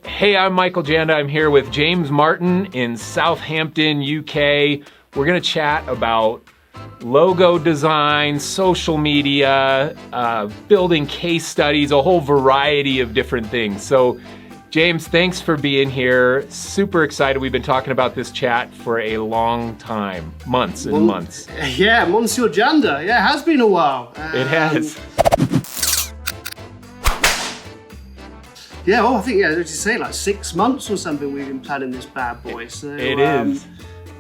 Hey, I'm Michael Janda. I'm here with James Martin in Southampton, UK. We're going to chat about logo design, social media, building case studies, a whole variety of different things. So, James, thanks for being here. Super excited. We've been talking about this chat for a long time, months and months. Yeah, Monsieur Janda. Yeah, it has been a while. It has. Yeah, I think, as you say, like 6 months or something we've been planning this bad boy. So it is.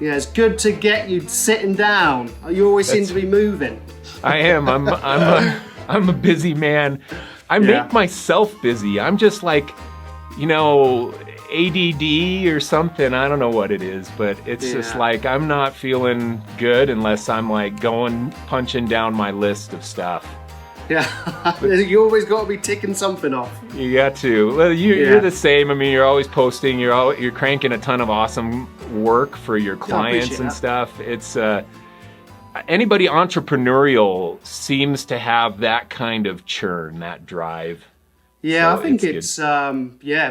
Yeah, it's good to get you sitting down. You always seem to be moving. I am. I'm a busy man. I make myself busy. I'm just like, ADD or something. I don't know what it is, but it's just like I'm not feeling good unless I'm like punching down my list of stuff. Yeah, you always got to be ticking something off. You got to. Well, you're the same. I mean, you're always posting. You're cranking a ton of awesome work for your clients and stuff. It's anybody entrepreneurial seems to have that kind of churn, that drive. Yeah, so I think it's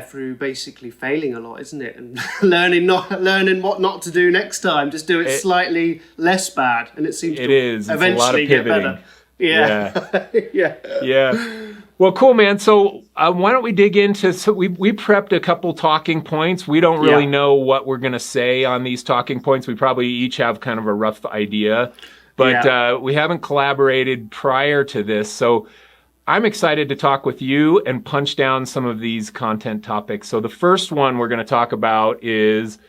through basically failing a lot, isn't it? And learning what not to do next time. Just do it slightly less bad, and it seems to eventually get better. Yeah. Yeah. Well, cool, man. So why don't we dig into, we prepped a couple talking points. We don't really know what we're going to say on these talking points. We probably each have kind of a rough idea, but we haven't collaborated prior to this. So I'm excited to talk with you and punch down some of these content topics. So the first one we're going to talk about is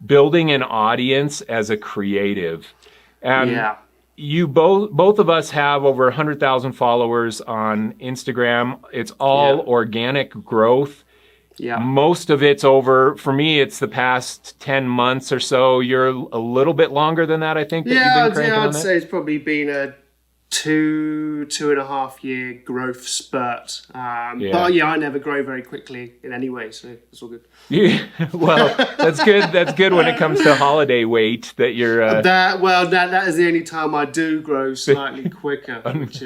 building an audience as a creative. And you both of us have over 100,000 followers on Instagram. It's all organic growth. Yeah. Most of it's for me, it's the past 10 months or so. You're a little bit longer than that, I think, that you've been cranking on I'd say it's probably been a 2.5 year growth spurt. But I never grow very quickly in any way, so it's all good. Yeah, well, that's good. That's good when it comes to holiday weight that you're. That is the only time I do grow slightly quicker, which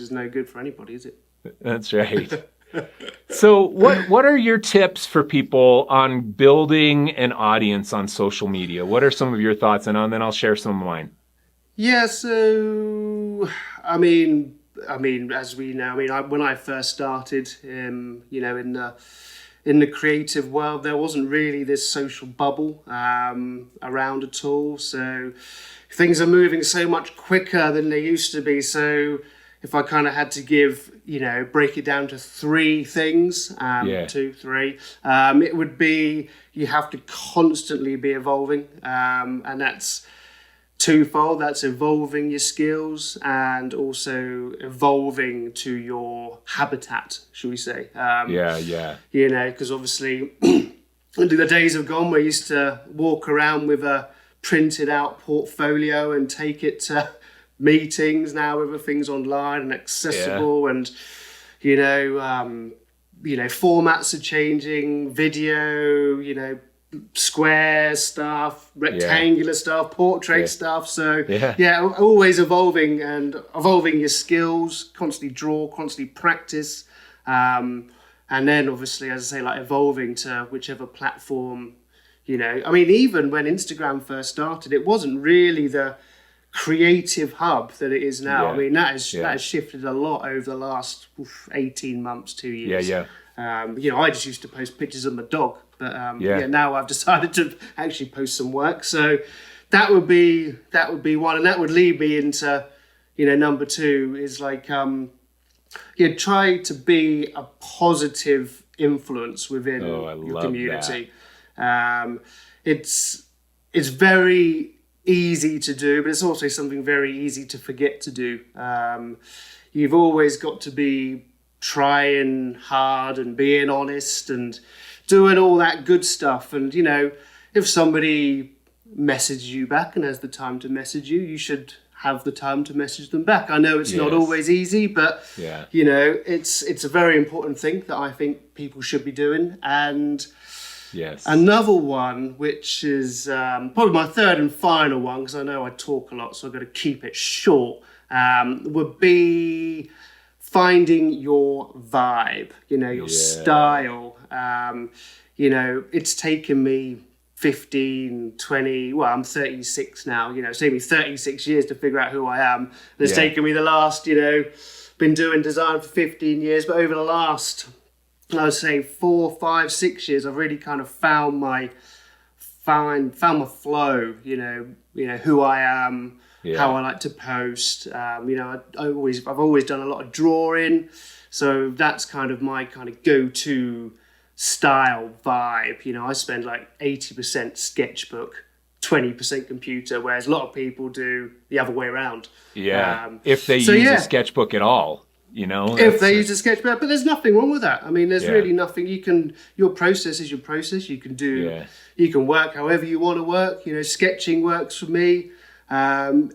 is no good for anybody, is it? That's right. So, what are your tips for people on building an audience on social media? What are some of your thoughts, and then I'll share some of mine. Yeah, so I mean, as we know, when I first started, in the creative world, there wasn't really this social bubble around at all. So things are moving so much quicker than they used to be. So if I kind of had to break it down to 3 things, 2, 3, it would be you have to constantly be evolving, and that's twofold. That's evolving your skills and also evolving to your habitat, shall we say. Because obviously the days have gone where I used to walk around with a printed out portfolio and take it to meetings. Now everything's online and accessible, and formats are changing, video, square stuff, rectangular stuff, portrait stuff. So always evolving your skills, constantly draw, constantly practice, and then obviously, as I say, like evolving to whichever platform. Even when Instagram first started, it wasn't really the creative hub that it is now. That has shifted a lot over the last 18 months, 2 years. I just used to post pictures of my dog. But now I've decided to actually post some work. So that would be one, and that would lead me into, number 2 is like, try to be a positive influence within your community. It's very easy to do, but it's also something very easy to forget to do. You've always got to be trying hard and being honest and doing all that good stuff. And, if somebody messages you back and has the time to message you, you should have the time to message them back. I know it's not always easy, but, it's a very important thing that I think people should be doing. And another one, which is probably my third and final one, because I know I talk a lot, so I've got to keep it short, would be finding your vibe, your style. It's taken me 15, 20, well, I'm 36 now, it's taken me 36 years to figure out who I am. And it's taken me the last, been doing design for 15 years, but over the last, I would say 4, 5, 6 years, I've really kind of found my flow, who I am, how I like to post. I've always done a lot of drawing, so that's kind of my kind of go-to style vibe. I spend like 80% sketchbook, 20% computer, whereas a lot of people do the other way around. If they use a sketchbook at all. If they use a sketchbook, but there's nothing wrong with that. I mean, there's really nothing. Your process is your process. You can do, you can work however you want to work. Sketching works for me, and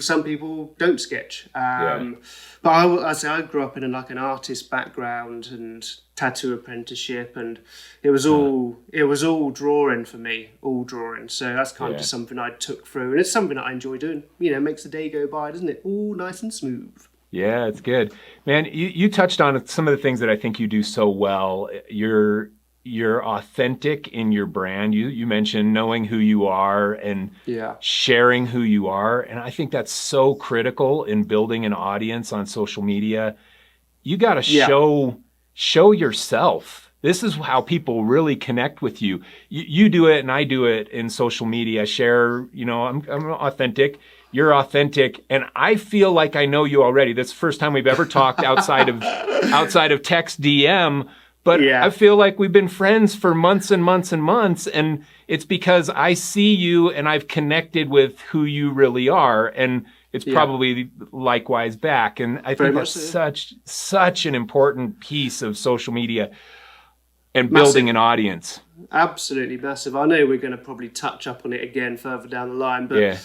some people don't sketch. But I grew up in an artist background and tattoo apprenticeship, and it was all drawing for me, all drawing. So that's kind of just something I took through, and it's something that I enjoy doing. It makes the day go by, doesn't it? All nice and smooth. Yeah, it's good. Man, you touched on some of the things that I think you do so well. You're authentic in your brand. You mentioned knowing who you are and sharing who you are. And I think that's so critical in building an audience on social media. You got to show yourself. This is how people really connect with you. You do it and I do it in social media. Share, I'm authentic. You're authentic, and I feel like I know you already. That's the first time we've ever talked outside of text DM, but I feel like we've been friends for months and months and months, and it's because I see you and I've connected with who you really are, and it's probably likewise back. And I think that's such an important piece of social media and building an audience. Absolutely massive. I know we're going to probably touch up on it again further down the line, but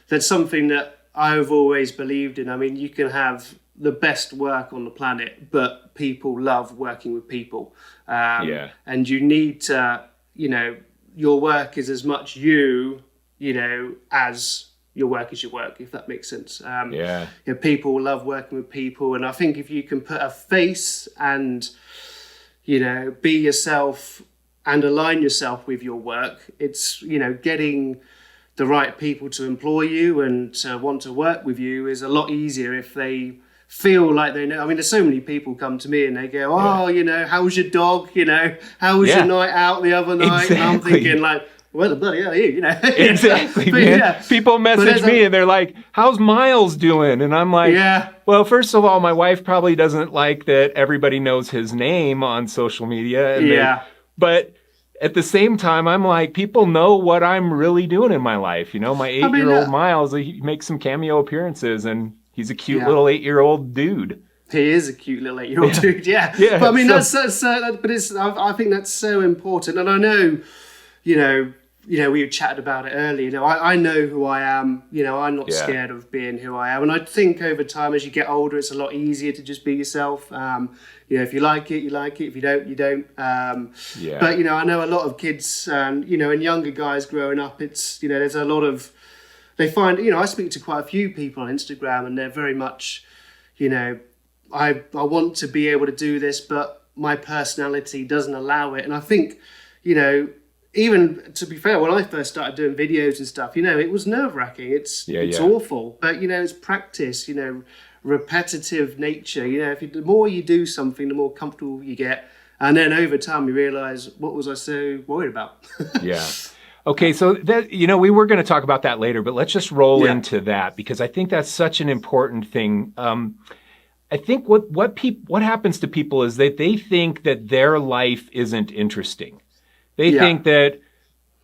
that's something that I've always believed in. I mean, you can have the best work on the planet, but people love working with people. And you need to, your work is as much you, as your work is your work, if that makes sense. People love working with people. And I think if you can put a face and, be yourself and align yourself with your work, it's, getting the right people to employ you and to want to work with you is a lot easier if they feel like they know. I mean, there's so many people come to me and they go, how was your dog? How was your night out the other night? Exactly. And I'm thinking like, where the bloody hell are you? Exactly, man. People message me and they're like, how's Miles doing? And I'm like, well, first of all, my wife probably doesn't like that everybody knows his name on social media. And but at the same time, I'm like, people know what I'm really doing in my life. My 8-year-old Miles, he makes some cameo appearances, and he's a cute little 8-year-old dude. He is a cute little 8-year-old dude, But I mean, I think that's so important. And I know, we chatted about it earlier. I know who I am. I'm not scared of being who I am. And I think over time, as you get older, it's a lot easier to just be yourself. If you like it, you like it. If you don't, you don't. But, I know a lot of kids, and younger guys growing up, it's, there's a lot of, they find, I speak to quite a few people on Instagram, and they're very much, I want to be able to do this, but my personality doesn't allow it. And I think, even to be fair, when I first started doing videos and stuff, it was nerve-wracking. It's awful, but it's practice. Repetitive nature. The more you do something, the more comfortable you get, and then over time you realize, what was I so worried about? Okay, so that we were going to talk about that later, but let's just roll into that, because I think that's such an important thing. I think what happens to people is that they think that their life isn't interesting. They think that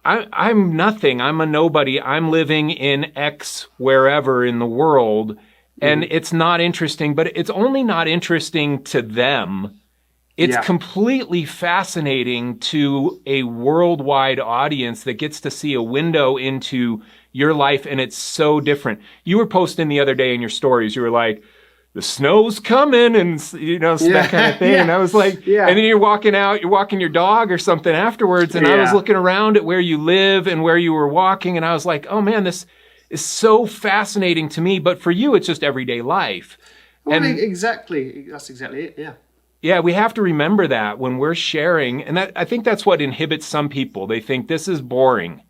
I'm nothing. I'm a nobody. I'm living in X wherever in the world, and it's not interesting. But it's only not interesting to them. It's completely fascinating to a worldwide audience that gets to see a window into your life, and it's so different. You were posting the other day in your stories. You were like, the snow's coming, and that kind of thing. And I was like, and then you're walking your dog or something afterwards. And I was looking around at where you live and where you were walking. And I was like, oh man, this is so fascinating to me. But for you, it's just everyday life. Well, And exactly. That's exactly it. Yeah. yeah, we have to remember that when we're sharing, and I think that's what inhibits some people. They think this is boring,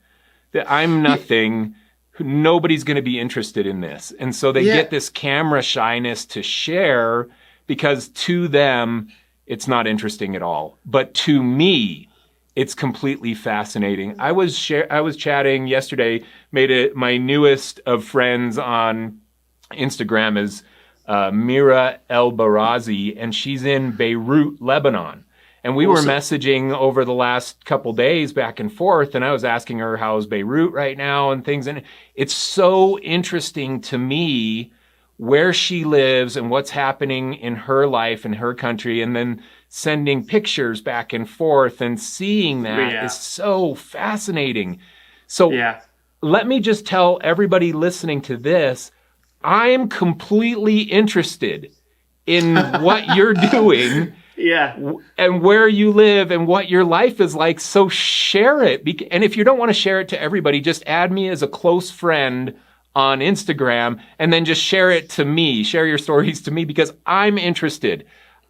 that I'm nothing, nobody's going to be interested in this. And so they Yeah. get this camera shyness to share because to them, it's not interesting at all. But to me, it's completely fascinating. I was chatting yesterday, made it my newest of friends on Instagram is Mira El Barazi, and she's in Beirut, Lebanon. And we were messaging over the last couple days back and forth, and I was asking her how's Beirut right now and things. And it's so interesting to me where she lives and what's happening in her life in her country, and then sending pictures back and forth and seeing that is so fascinating. So let me just tell everybody listening to this, I'm completely interested in what you're doing and where you live and what your life is like. So share it. And if you don't want to share it to everybody, just add me as a close friend on Instagram and then just share it to me. Share your stories to me because I'm interested.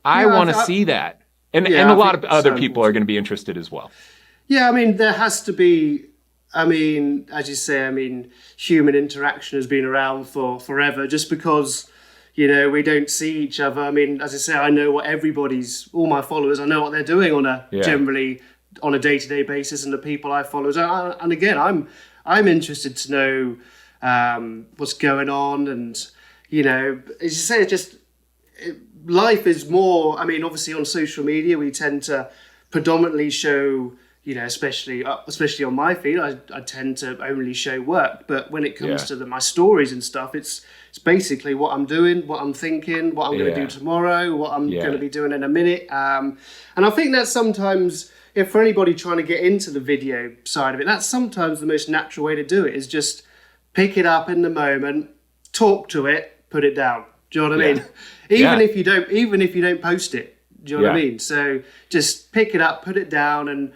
I want to see that. And a lot of other people are going to be interested as well. Yeah, I mean, there has to be, I mean, as you say, I mean, human interaction has been around for forever just because, you know, we don't see each other. I mean, as I say, I know what all my followers, I know what they're doing generally on a day-to-day basis, and the people I follow. And again, I'm interested to know what's going on, and, you know, as you say, life is more, I mean, obviously on social media, we tend to predominantly show, you know, especially on my feed, I tend to only show work. But when it comes to my stories and stuff, it's basically what I'm doing, what I'm thinking, what I'm going to do tomorrow, what I'm going to be doing in a minute. And I think that sometimes, if for anybody trying to get into the video side of it, that's sometimes the most natural way to do it, is just pick it up in the moment, talk to it, put it down. Do you know what I mean? Even if you don't post it, do you know what I mean? So just pick it up, put it down, and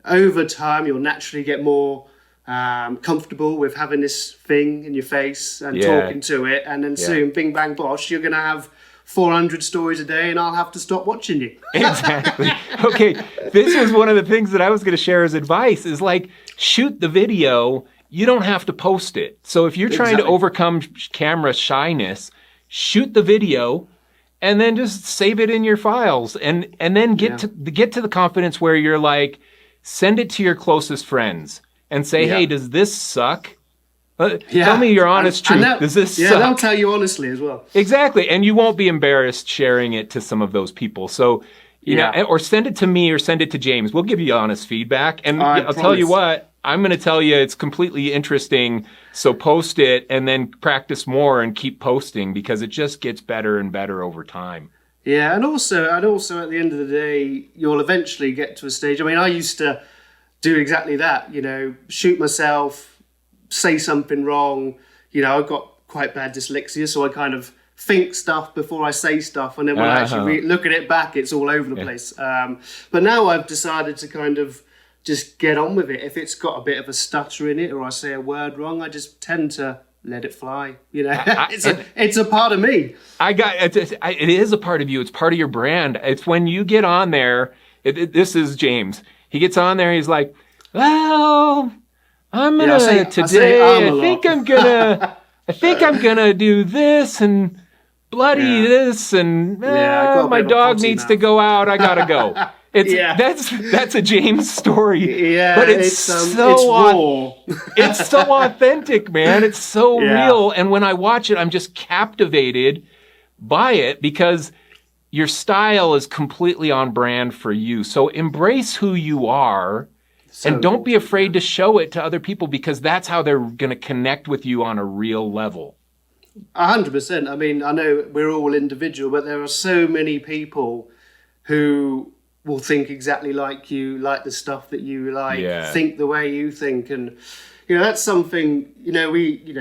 over time you'll naturally get more comfortable with having this thing in your face and talking to it, and then soon, bing bang bosh, you're gonna have 400 stories a day, and I'll have to stop watching you. Exactly. Okay, this is one of the things that I was going to share as advice is like, shoot the video. You don't have to post it. So if you're trying to overcome camera shyness, shoot the video and then just save it in your files, and then get to the confidence where you're like, send it to your closest friends and say, hey, does this suck? Tell me your honest truth. Does this suck? They'll tell you honestly as well. Exactly. And you won't be embarrassed sharing it to some of those people. So, you know, or send it to me or send it to James. We'll give you honest feedback. And I'll tell you what, I'm going to tell you it's completely interesting. So post it and then practice more and keep posting, because it just gets better and better over time. Yeah, and also at the end of the day, you'll eventually get to a stage. I mean, I used to do exactly that, you know, shoot myself, say something wrong. You know, I've got quite bad dyslexia, so I kind of think stuff before I say stuff, and then when I actually look at it back, it's all over the place. But now I've decided to kind of just get on with it. If it's got a bit of a stutter in it, or I say a word wrong, I just tend to let it fly. You know, it's a part of me. It is a part of you. It's part of your brand. It's when you get on there. This is James. He gets on there. He's like, well, I'm gonna I think I'm gonna do this and bloody this, and my dog needs to go out. I gotta go. That's a James story. Yeah, but it's raw. It's so authentic, man. It's so real. And when I watch it, I'm just captivated by it, because your style is completely on brand for you. So embrace who you are, and don't be afraid to show it to other people, because that's how they're going to connect with you on a real level. 100%. I mean, I know we're all individual, but there are so many people who will think exactly like you, like the stuff that you like, think the way you think. And, you know, that's something,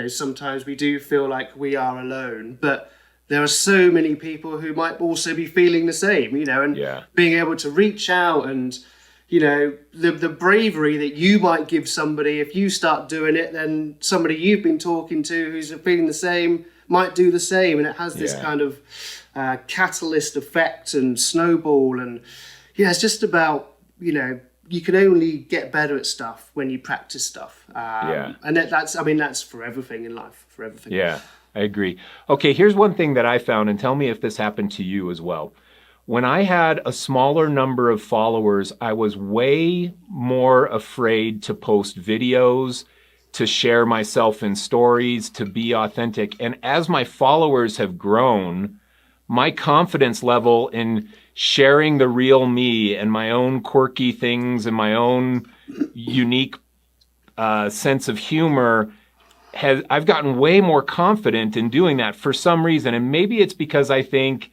sometimes we do feel like we are alone, but there are so many people who might also be feeling the same, and being able to reach out and, the bravery that you might give somebody, if you start doing it, then somebody you've been talking to who's feeling the same might do the same, and it has this Yeah. kind of catalyst effect and snowball. And yeah, it's just about, you can only get better at stuff when you practice stuff. And that's for everything in life, for everything. Yeah, I agree. Okay, here's one thing that I found, and tell me if this happened to you as well. When I had a smaller number of followers, I was way more afraid to post videos, to share myself in stories, to be authentic. And as my followers have grown, my confidence level in sharing the real me and my own quirky things and my own unique sense of humor, I've gotten way more confident in doing that for some reason. And maybe it's because I think,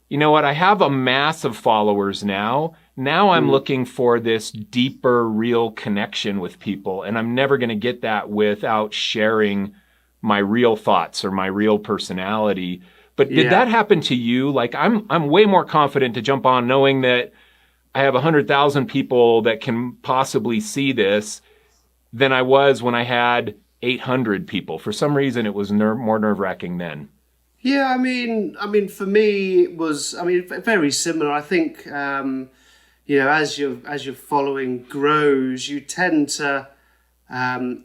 you know what, I have a mass of followers now. Now I'm looking for this deeper, real connection with people. And I'm never going to get that without sharing my real thoughts or my real personality. But did that happen to you? Like, I'm way more confident to jump on knowing that I have 100,000 people that can possibly see this than I was when I had 800 people. For some reason, it was more nerve-wracking then. Yeah, I mean, for me, it was, very similar. I think, as your following grows, you tend to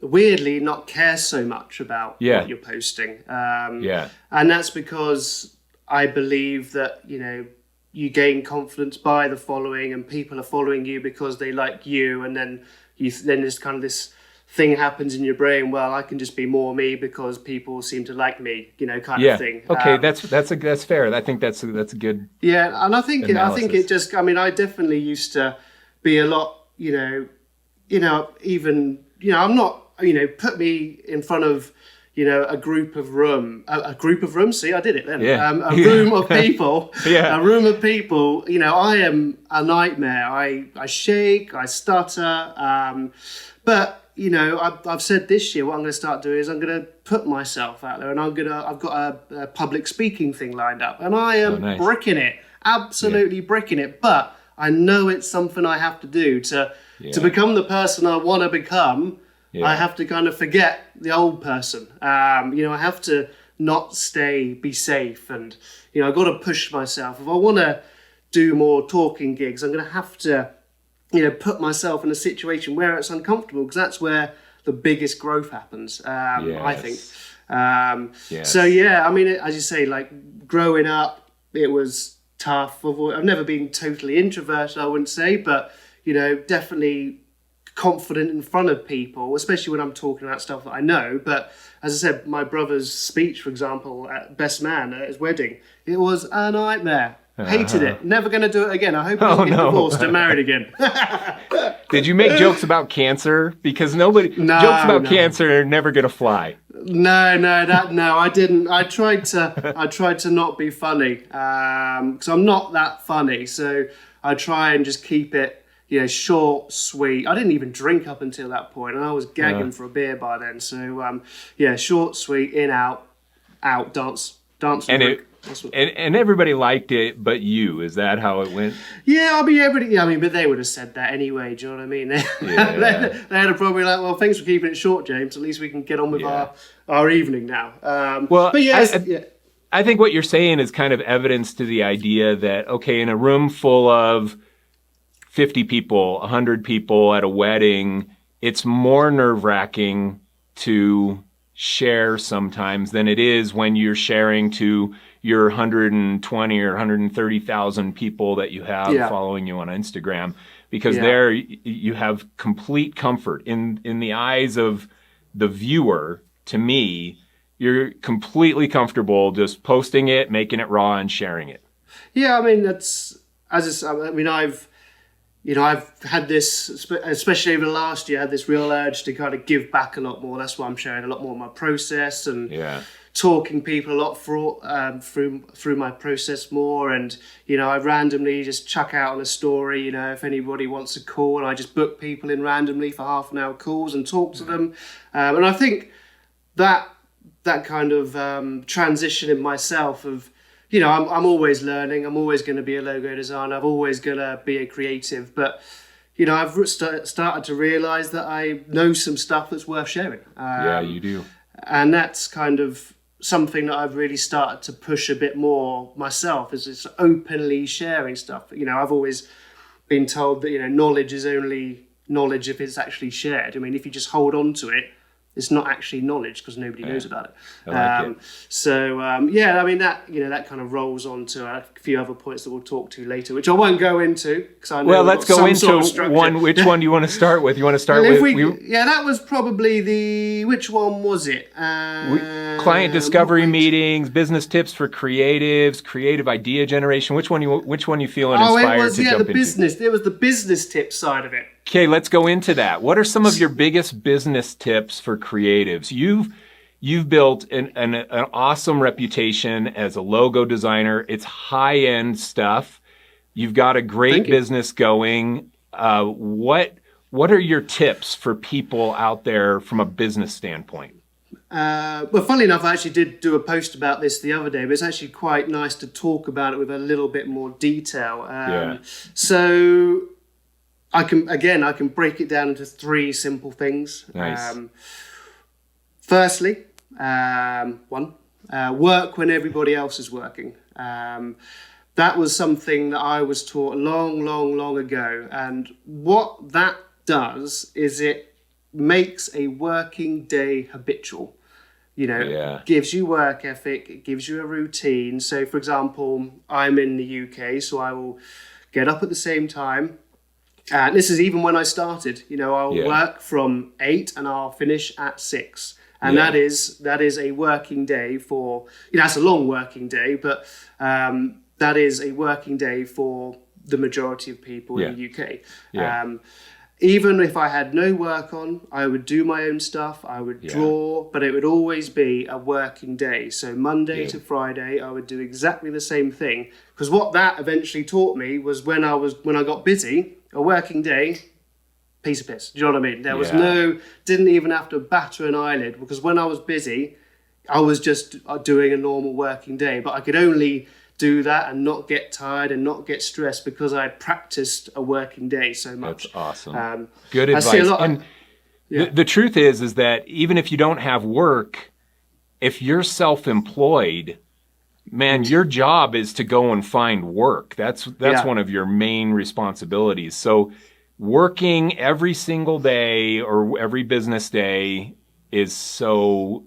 weirdly not care so much about what you're posting. And that's because I believe that, you gain confidence by the following, and people are following you because they like you, and then there's kind of this thing happens in your brain. Well, I can just be more me because people seem to like me, kind of thing. Okay, that's fair. I think that's a good. Yeah, and I think analysis. it just. I definitely used to be a lot. I'm not. Put me in front of. A group of rooms. See, I did it then. Yeah. A room of people. Yeah. A room of people. I am a nightmare. I shake. I stutter. But I've said this year what I'm going to start doing is I'm going to put myself out there, and I've got a public speaking thing lined up, and I am bricking it, absolutely bricking it. But I know it's something I have to do to become the person I want to become. Yeah. I have to kind of forget the old person. I have to not be safe, and I've got to push myself. If I want to do more talking gigs, I'm going to have to put myself in a situation where it's uncomfortable, because that's where the biggest growth happens, I think. So, as you say, like growing up, it was tough. I've never been totally introverted, I wouldn't say, but, definitely confident in front of people, especially when I'm talking about stuff that I know. But as I said, my brother's speech, for example, at Best Man at his wedding, it was a nightmare. Hated it. Never going to do it again. I hope he doesn't get divorced and married again. Did you make jokes about cancer? Because jokes about cancer are never going to fly. No, I didn't. I tried to not be funny, because I'm not that funny. So I try and just keep it, short, sweet. I didn't even drink up until that point, and I was gagging for a beer by then. So short, sweet, in, out, dance, and drink. And everybody liked it, but you. Is that how it went? Yeah, everybody. But they would have said that anyway. Do you know what I mean? They had a probably like, well, thanks for keeping it short, James. At least we can get on with our evening now. I think what you're saying is kind of evidence to the idea that, okay, in a room full of 50 people, 100 people at a wedding, it's more nerve-wracking to share sometimes than it is when you're sharing to your 120 or 130,000 people that you have following you on Instagram, because there you have complete comfort in the eyes of the viewer. To me, you're completely comfortable just posting it, making it raw, and sharing it. Yeah, I've had this, especially over the last year, had this real urge to kind of give back a lot more. That's why I'm sharing a lot more of my process and talking people a lot through my process more. And, I randomly just chuck out on a story, if anybody wants a call, and I just book people in randomly for half an hour calls and talk to them. And I think that kind of transition in myself of, I'm always learning. I'm always going to be a logo designer. I'm always going to be a creative. But, I've started to realise that I know some stuff that's worth sharing. You do. And that's kind of something that I've really started to push a bit more myself, is this openly sharing stuff. You know, I've always been told that, you know, knowledge is only knowledge if it's actually shared. I mean, if you just hold on to it, it's not actually knowledge because nobody knows about it. I like it. So yeah, I mean that, you know, that kind of rolls on to a few other points that we'll talk to later, which I won't go into because I know. Well, let's go into one. Which one do you want to start with? You want to start with? Yeah, that was probably which one was it? Client discovery meetings, business tips for creatives, creative idea generation. Which one you feeling inspired to jump into? It was the business tip side of it. Okay, let's go into that. What are some of your biggest business tips for creatives? You've built an awesome reputation as a logo designer. It's high-end stuff. You've got a great business going. What are your tips for people out there from a business standpoint? Well, funnily enough, I actually did do a post about this the other day, but it's actually quite nice to talk about it with a little bit more detail. So I can break it down into 3 simple things. Nice. Firstly, work when everybody else is working. That was something that I was taught long ago. And what that does is it makes a working day habitual. You know, gives you work ethic, it gives you a routine. So, for example, I'm in the UK, so I will get up at the same time. And this is even when I started. You know, I'll work from 8 and I'll finish at 6. And that is a working day for, you know, that's a long working day, but that is a working day for the majority of people in the UK. Even if I had no work on, I would do my own stuff, I would draw, but it would always be a working day. So Monday to Friday, I would do exactly the same thing. Because what that eventually taught me was when I got busy, a working day, piece of piss. Do you know what I mean? There was didn't even have to batter an eyelid, because when I was busy, I was just doing a normal working day. But I could only do that and not get tired and not get stressed because I had practiced a working day so much. That's awesome. Good advice. And the truth is that even if you don't have work, if you're self-employed, man, your job is to go and find work. That's one of your main responsibilities. So working every single day or every business day is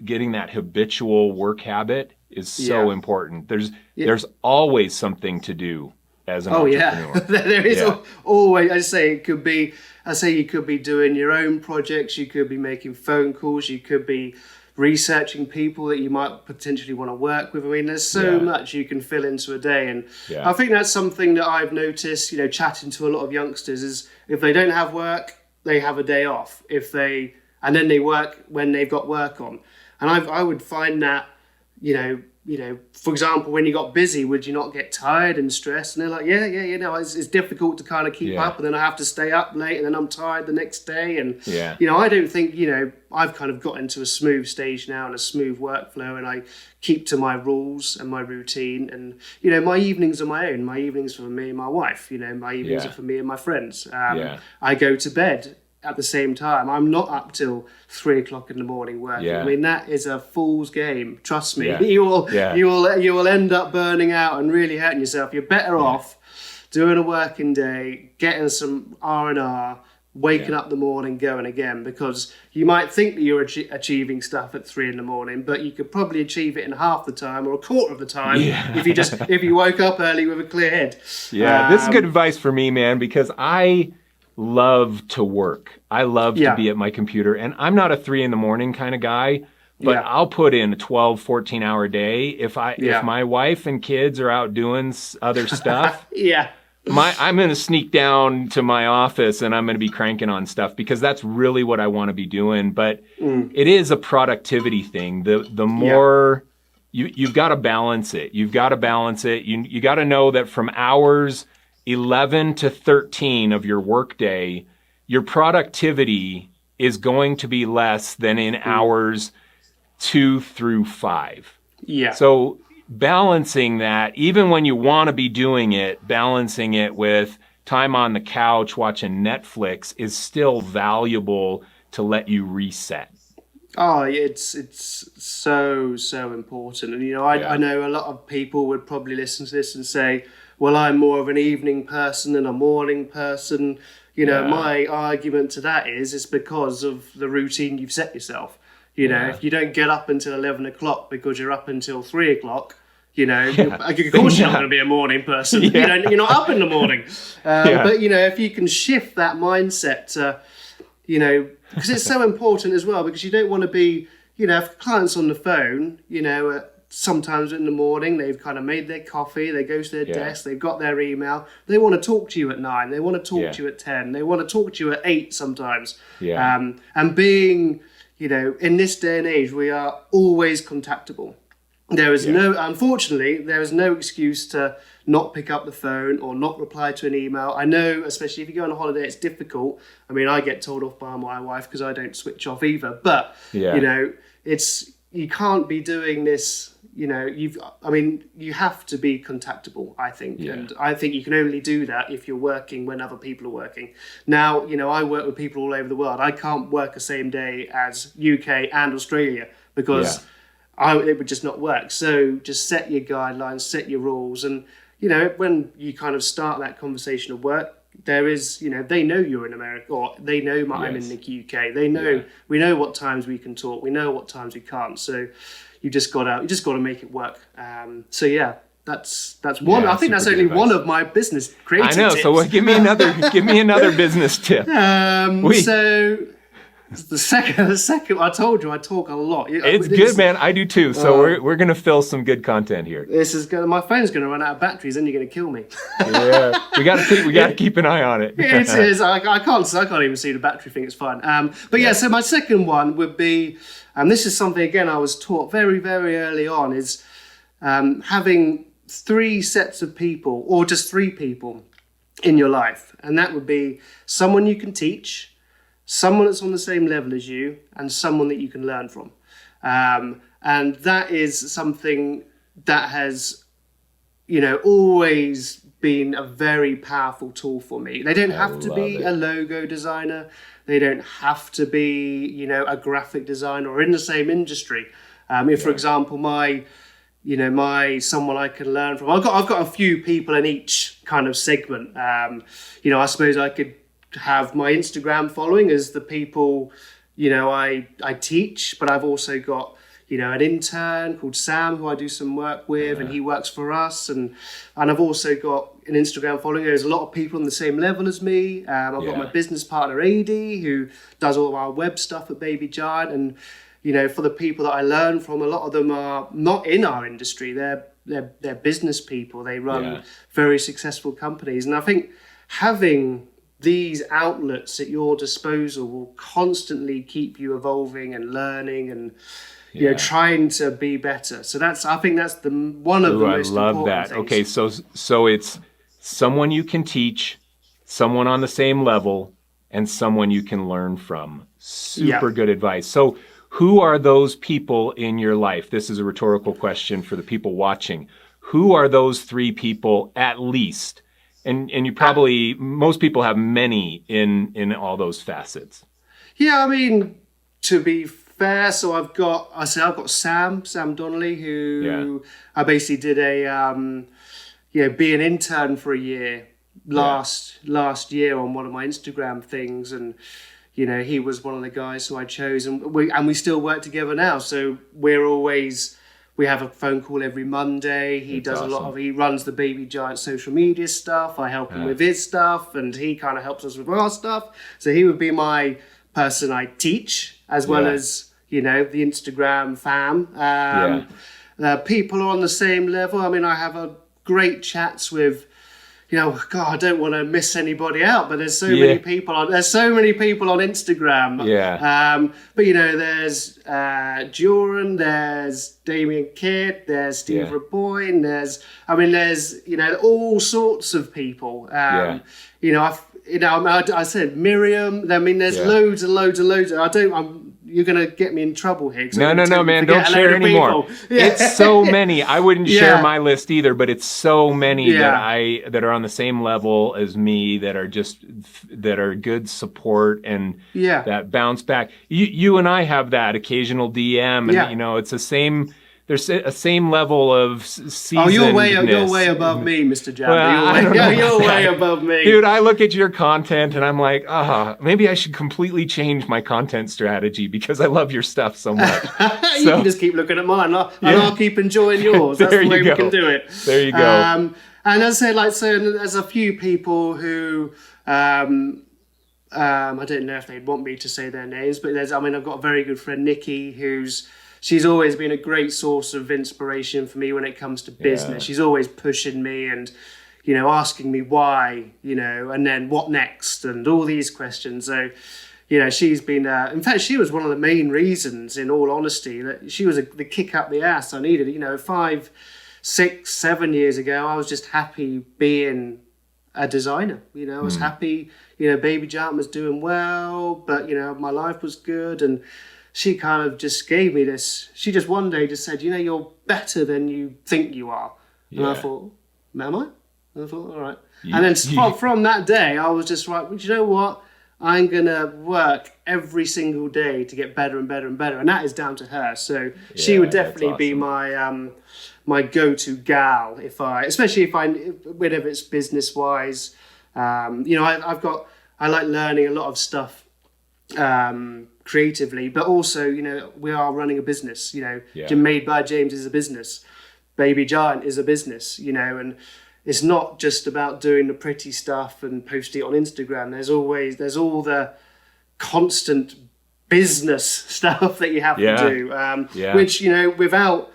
getting that habitual work habit is so important. There's always something to do as an entrepreneur. There is always. I say you could be doing your own projects, you could be making phone calls, you could be researching people that you might potentially want to work with. I mean, there's so much you can fill into a day. And I think that's something that I've noticed, you know, chatting to a lot of youngsters, is if they don't have work, they have a day off. And then they work when they've got work on. And I would find that, you know, for example, when you got busy, would you not get tired and stressed? And they're like, you know, it's difficult to kind of keep up, and then I have to stay up late, and then I'm tired the next day. And, you know, I don't think, you know, I've kind of got into a smooth stage now and a smooth workflow, and I keep to my rules and my routine. And, you know, my evenings are my own. My evenings are for me and my wife. You know, my evenings are for me and my friends. I go to bed at the same time. I'm not up till 3 o'clock in the morning working. I mean, that is a fool's game. Trust me. You will end up burning out and really hurting yourself. You're better off doing a working day, getting some R&R, waking up the morning, going again, because you might think that you're achieving stuff at 3 in the morning, but you could probably achieve it in half the time or a quarter of the time if you woke up early with a clear head. This is good advice for me, man, because I love to work. I love to be at my computer, and I'm not a 3 in the morning kind of guy, but I'll put in a 12, 14 hour day. If my wife and kids are out doing other stuff, I'm going to sneak down to my office and I'm going to be cranking on stuff, because that's really what I want to be doing. But it is a productivity thing. The more you've got to balance it. You got to know that from hours 11 to 13 of your workday, your productivity is going to be less than in hours 2 through 5. So balancing that, even when you want to be doing it, balancing it with time on the couch watching Netflix is still valuable to let you reset. Oh, it's so important, and I know a lot of people would probably listen to this and say, "Well, I'm more of an evening person than a morning person." My argument to that is it's because of the routine you've set yourself. If you don't get up until 11 o'clock because you're up until 3 o'clock, of course you're not going to be a morning person. You're not up in the morning. But if you can shift that mindset to because it's so important as well, because you don't want to be, if clients on the phone, sometimes in the morning, they've kind of made their coffee, they go to their desk, they've got their email, they want to talk to you at 9, they want to talk to you at 10, they want to talk to you at 8 sometimes. And being, in this day and age, we are always contactable. Unfortunately, there is no excuse to not pick up the phone or not reply to an email. I know, especially if you go on a holiday, it's difficult. I mean, I get told off by my wife because I don't switch off either. But, you can't be doing this, you have to be contactable, I think. Yeah. And I think you can only do that if you're working when other people are working. Now, I work with people all over the world. I can't work the same day as UK and Australia because it would just not work. So just set your guidelines, set your rules. And, when you kind of start that conversation at work, there is, they know you're in America, or they know I'm in the UK. They know, we know what times we can talk. We know what times we can't. So you just got to make it work. That's one. Yeah, I think that's only one of my business creative tips. So give me another business tip. The second, I told you I talk a lot. It's good, man. I do too. So we're gonna fill some good content here. My phone's gonna run out of batteries, and you're gonna kill me. Yeah, we gotta keep an eye on it. It is. I can't even see the battery thing. It's fine. So my second one would be, and this is something again I was taught very, very early on, is having 3 sets of people, or just 3 people in your life, and that would be someone you can teach, someone that's on the same level as you, and someone that you can learn from. And that is something that has, always been a very powerful tool for me. They don't have to be a logo designer. They don't have to be, a graphic designer or in the same industry. For example, my someone I can learn from, I've got a few people in each kind of segment. I suppose I could have my Instagram following as the people, I teach, but I've also got, an intern called Sam who I do some work with, and he works for us. And I've also got an Instagram following. There's a lot of people on the same level as me. I've got my business partner, AD, who does all of our web stuff at Baby Giant. And, for the people that I learn from, a lot of them are not in our industry. They're business people. They run very successful companies. And I think having these outlets at your disposal will constantly keep you evolving and learning and trying to be better. So I think that's one of the most important things. I love that. Okay, so it's someone you can teach, someone on the same level, and someone you can learn from. Super good advice. So who are those people in your life? This is a rhetorical question for the people watching. Who are those 3 people at least? And you probably, most people have many in all those facets. Yeah, I mean, to be fair, so I've got Sam Donnelly, who I basically did be an intern for a year last year on one of my Instagram things, and he was one of the guys who I chose, and we still work together now. So we have a phone call every Monday. He does awesome. He runs the Baby Giant social media stuff. I help him with his stuff, and he kind of helps us with our stuff. So he would be my person I teach, as well as, the Instagram fam. People are on the same level. I mean, I have a great chats with, I don't want to miss anybody out, but there's so many people on Instagram. Yeah. But there's Duran, there's Damien Kidd, there's Steve Raboyne, there's all sorts of people. I said Miriam. I mean, there's loads and loads and loads. you're gonna get me in trouble here. No, man, don't share anymore. Yeah. It's so many. I wouldn't share my list either, but it's so many that are on the same level as me that are good support and that bounce back. You and I have that occasional DM, and you know, it's the same. There's a same level of seasonedness. You're way above me, Mr. Janda. Well, you're way above me. Dude, I look at your content and I'm like, maybe I should completely change my content strategy because I love your stuff so much. You can just keep looking at mine and I'll keep enjoying yours. That's the way we can do it. There you go. And as I say, there's a few people who... I don't know if they'd want me to say their names, but I've got a very good friend, Nikki, she's always been a great source of inspiration for me when it comes to business. She's always pushing me and, you know, asking me why, you know, and then what next and all these questions. So, you know, she's been, in fact, she was one of the main reasons, in all honesty, that she was the kick up the ass I needed. You know, 5, 6, 7 years ago, I was just happy being a designer. You know, I was happy, you know, Baby Jant was doing well, but, you know, my life was good. And she kind of just gave me this. She just one day just said, you know, you're better than you think you are. And I thought, am I? And I thought, all right. And then from that day, I was just like, well, you know what? I'm going to work every single day to get better and better and better. And that is down to her. So she would definitely be my my go-to gal, especially whenever it's business-wise. You know, I like learning a lot of stuff creatively, but also, you know, we are running a business. You know, Made by James is a business. Baby Giant is a business, you know, and it's not just about doing the pretty stuff and posting it on Instagram. There's all the constant business stuff that you have to do, which, you know, without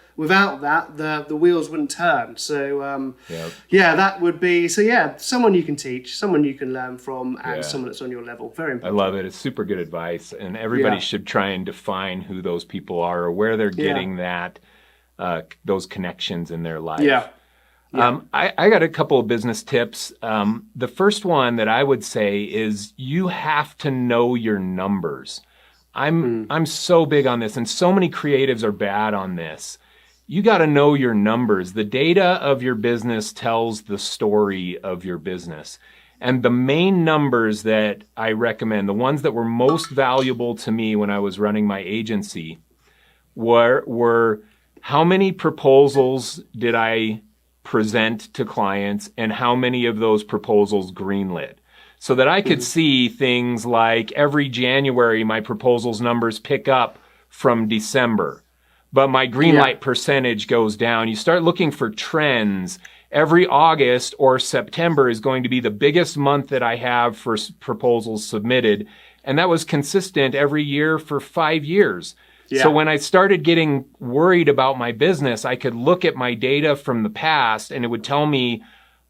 that, the wheels wouldn't turn. So, that would be... So, someone you can teach, someone you can learn from, and someone that's on your level. Very important. I love it. It's super good advice. And everybody should try and define who those people are or where they're getting those connections in their life. I got a couple of business tips. The first one that I would say is you have to know your numbers. I'm so big on this, and so many creatives are bad on this. You got to know your numbers. The data of your business tells the story of your business. And the main numbers that I recommend, the ones that were most valuable to me when I was running my agency, were how many proposals did I present to clients and how many of those proposals greenlit. So that I could see things like every January my proposals numbers pick up from December, but my greenlight percentage goes down. You start looking for trends. Every August or September is going to be the biggest month that I have for proposals submitted. And that was consistent every year for 5 years. Yeah. So when I started getting worried about my business, I could look at my data from the past and it would tell me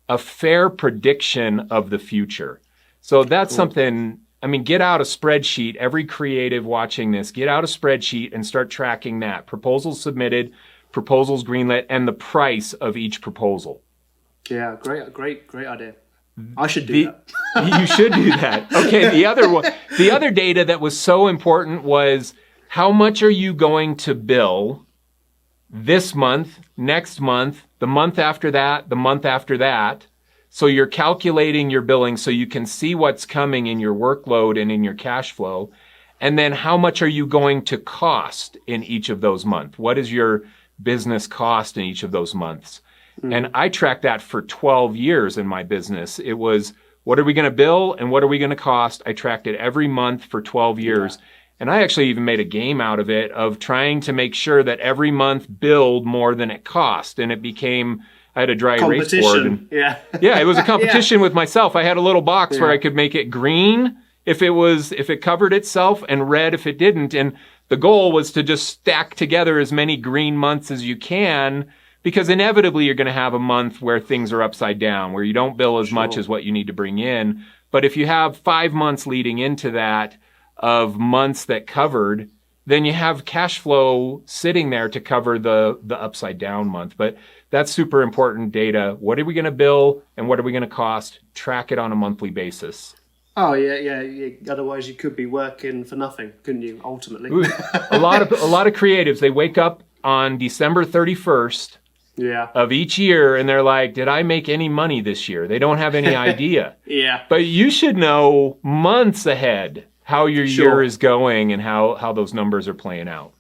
a fair prediction of the future. So that's something, I mean, get out a spreadsheet. Every creative watching this, get out a spreadsheet and start tracking that. Proposals submitted, proposals greenlit, and the price of each proposal. Yeah, great idea. I should do that. You should do that. Okay, the other data that was so important was how much are you going to bill this month, next month, the month after that, the month after that. So you're calculating your billing so you can see what's coming in your workload and in your cash flow. And then how much are you going to cost in each of those months? What is your business cost in each of those months? And I tracked that for 12 years in my business. It was, what are we going to bill and what are we going to cost? I tracked it every month for 12 years. Yeah. And I actually even made a game out of it, of trying to make sure that every month billed more than it cost. And it became, I had a dry erase board. And, it was a competition with myself. I had a little box where I could make it green if it covered itself and red if it didn't. And the goal was to just stack together as many green months as you can, because inevitably you're going to have a month where things are upside down, where you don't bill as much as what you need to bring in. But if you have 5 months leading into that of months that covered, then you have cash flow sitting there to cover the upside down month. But that's super important data. What are we going to bill and what are we going to cost? Track it on a monthly basis. Oh yeah. Otherwise, you could be working for nothing, couldn't you? Ultimately. A lot of creatives, they wake up on December 31st Yeah. of each year and they're like, did I make any money this year? They don't have any idea. Yeah. But you should know months ahead how your year is going and how those numbers are playing out.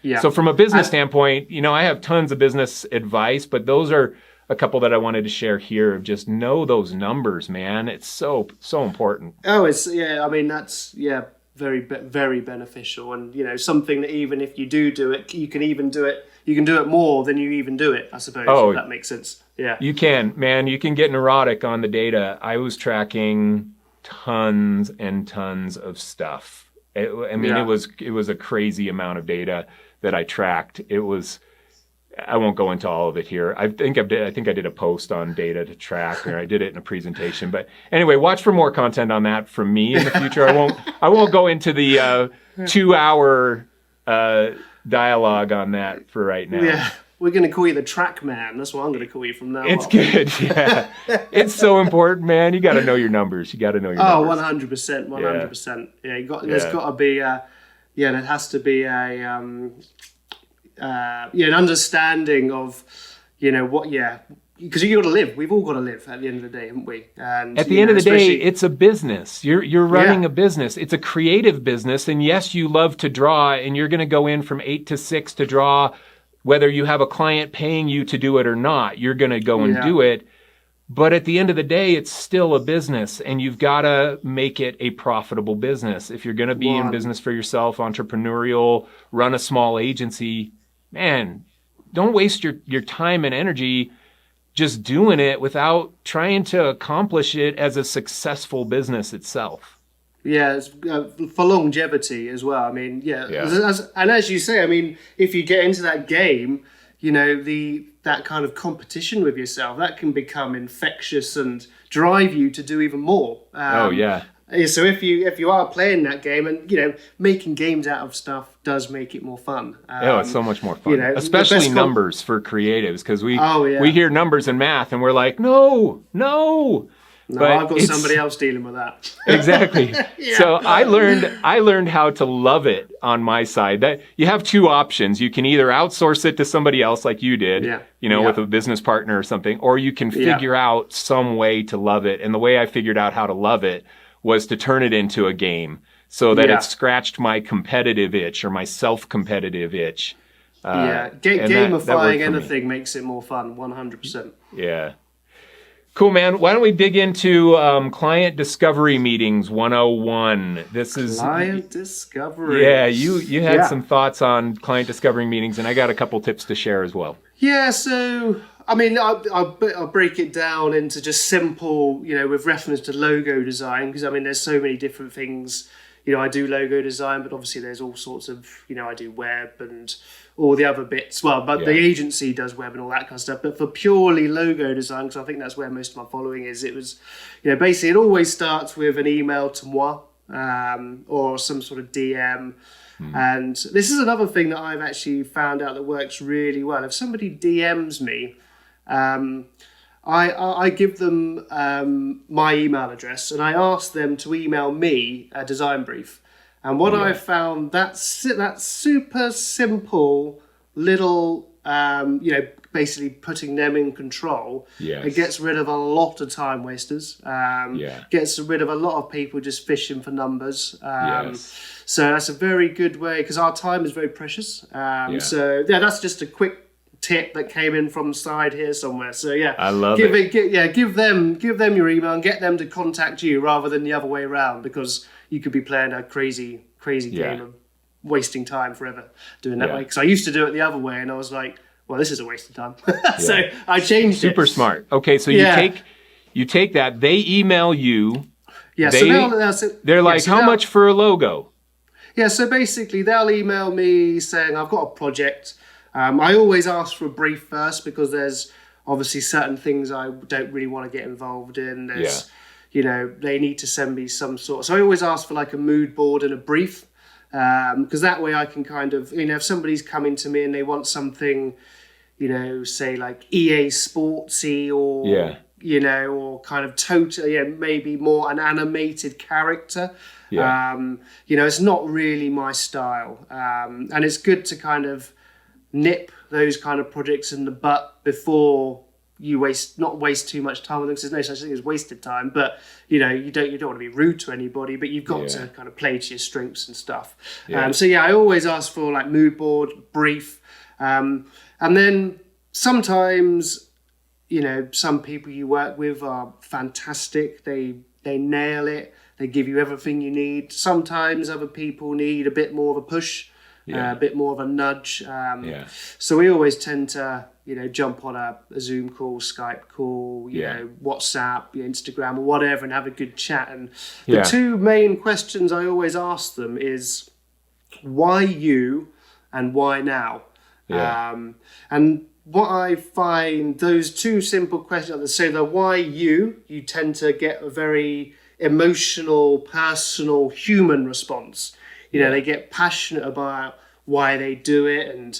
Yeah. So from a business standpoint, I have tons of business advice, but those are a couple that I wanted to share here. Just know those numbers, man. It's so important. Oh, I mean, that's very very beneficial, and something that even if you do it, you can even do it. You can do it more than you even do it, I suppose. Oh, if that makes sense. Yeah. You can, man. You can get neurotic on the data. I was tracking tons and tons of stuff. It was a crazy amount of data that I tracked. I won't go into all of it here. I think I did a post on data to track, or I did it in a presentation. But anyway, watch for more content on that from me in the future. I won't go into the 2-hour dialogue on that for right now. Yeah, we're going to call you the track man. That's what I'm going to call you from now on. It's good. Yeah, it's so important, man. You got to know your numbers. You got to know your numbers. 100%, 100%. Yeah, there's got to be there has to be an understanding of, because you got to live. We've all got to live at the end of the day, haven't we? And at the end of the day, it's a business. You're running a business. It's a creative business, and yes, you love to draw, and you're going to go in from 8 to 6 to draw, whether you have a client paying you to do it or not. You're going to go and do it. But at the end of the day, it's still a business, and you've got to make it a profitable business. If you're going to be in business for yourself, entrepreneurial, run a small agency, man, don't waste your time and energy just doing it without trying to accomplish it as a successful business itself. Yeah, it's, for longevity as well. I mean, as you say, I mean, if you get into that game, that kind of competition with yourself, that can become infectious and drive you to do even more. So if you are playing that game, and making games out of stuff does make it more fun. It's so much more fun, especially numbers for creatives, because we hear numbers and math and we're like, no. No, but I've got somebody else dealing with that. Exactly. So I learned how to love it on my side. That you have two options. You can either outsource it to somebody else like you did, with a business partner or something, or you can figure out some way to love it. And the way I figured out how to love it was to turn it into a game so that it scratched my competitive itch or my self-competitive itch. Gamifying anything makes it more fun, 100%. Yeah. Cool, man. Why don't we dig into client discovery meetings 101? This is client discovery. Yeah, you had some thoughts on client discovery meetings, and I got a couple tips to share as well. Yeah, so I mean, I'll break it down into just simple, with reference to logo design, because I mean, there's so many different things. I do logo design, but obviously there's all sorts of, I do web and all the other bits. Well, but the agency does web and all that kind of stuff. But for purely logo design, because I think that's where most of my following is, it was, basically it always starts with an email to moi or some sort of DM. And this is another thing that I've actually found out that works really well. If somebody DMs me, I give them my email address and I ask them to email me a design brief. And what I found, that super simple little, basically putting them in control, it gets rid of a lot of time wasters, gets rid of a lot of people just fishing for numbers. So that's a very good way, because our time is very precious. So that's just a quick tip that came in from the side here somewhere. So I love it. Give them your email and get them to contact you rather than the other way around, because you could be playing a crazy game of wasting time forever doing that way. Because I used to do it the other way, and I was like, well, this is a waste of time. So I changed it. Super smart. Okay, so you take that, they email you. Yeah, they're like, how much for a logo? Yeah, so basically they'll email me saying, I've got a project. I always ask for a brief first, because there's obviously certain things I don't really want to get involved in. There's, they need to send me some sort. So I always ask for like a mood board and a brief, because that way I can kind of, if somebody's coming to me and they want something, say like EA Sportsy or you know, or kind of totally, yeah, maybe more an animated character. Yeah. You know, it's not really my style. And it's good to kind of nip those kind of projects in the butt before you not waste too much time with them, because there's no such thing as wasted time. But you know, you don't want to be rude to anybody, but you've got to kind of play to your strengths and stuff. So yeah, I always ask for like mood board, brief, and then sometimes, you know, some people you work with are fantastic. They nail it. They give you everything you need. Sometimes other people need a bit more of a push, a bit more of a nudge. So we always tend to, you know, jump on a Zoom call, Skype call, you know, WhatsApp, Instagram, or whatever, and have a good chat. And the two main questions I always ask them is, why you and why now? And what I find, those two simple questions, so the why you tend to get a very emotional, personal, human response. You know, they get passionate about why they do it, and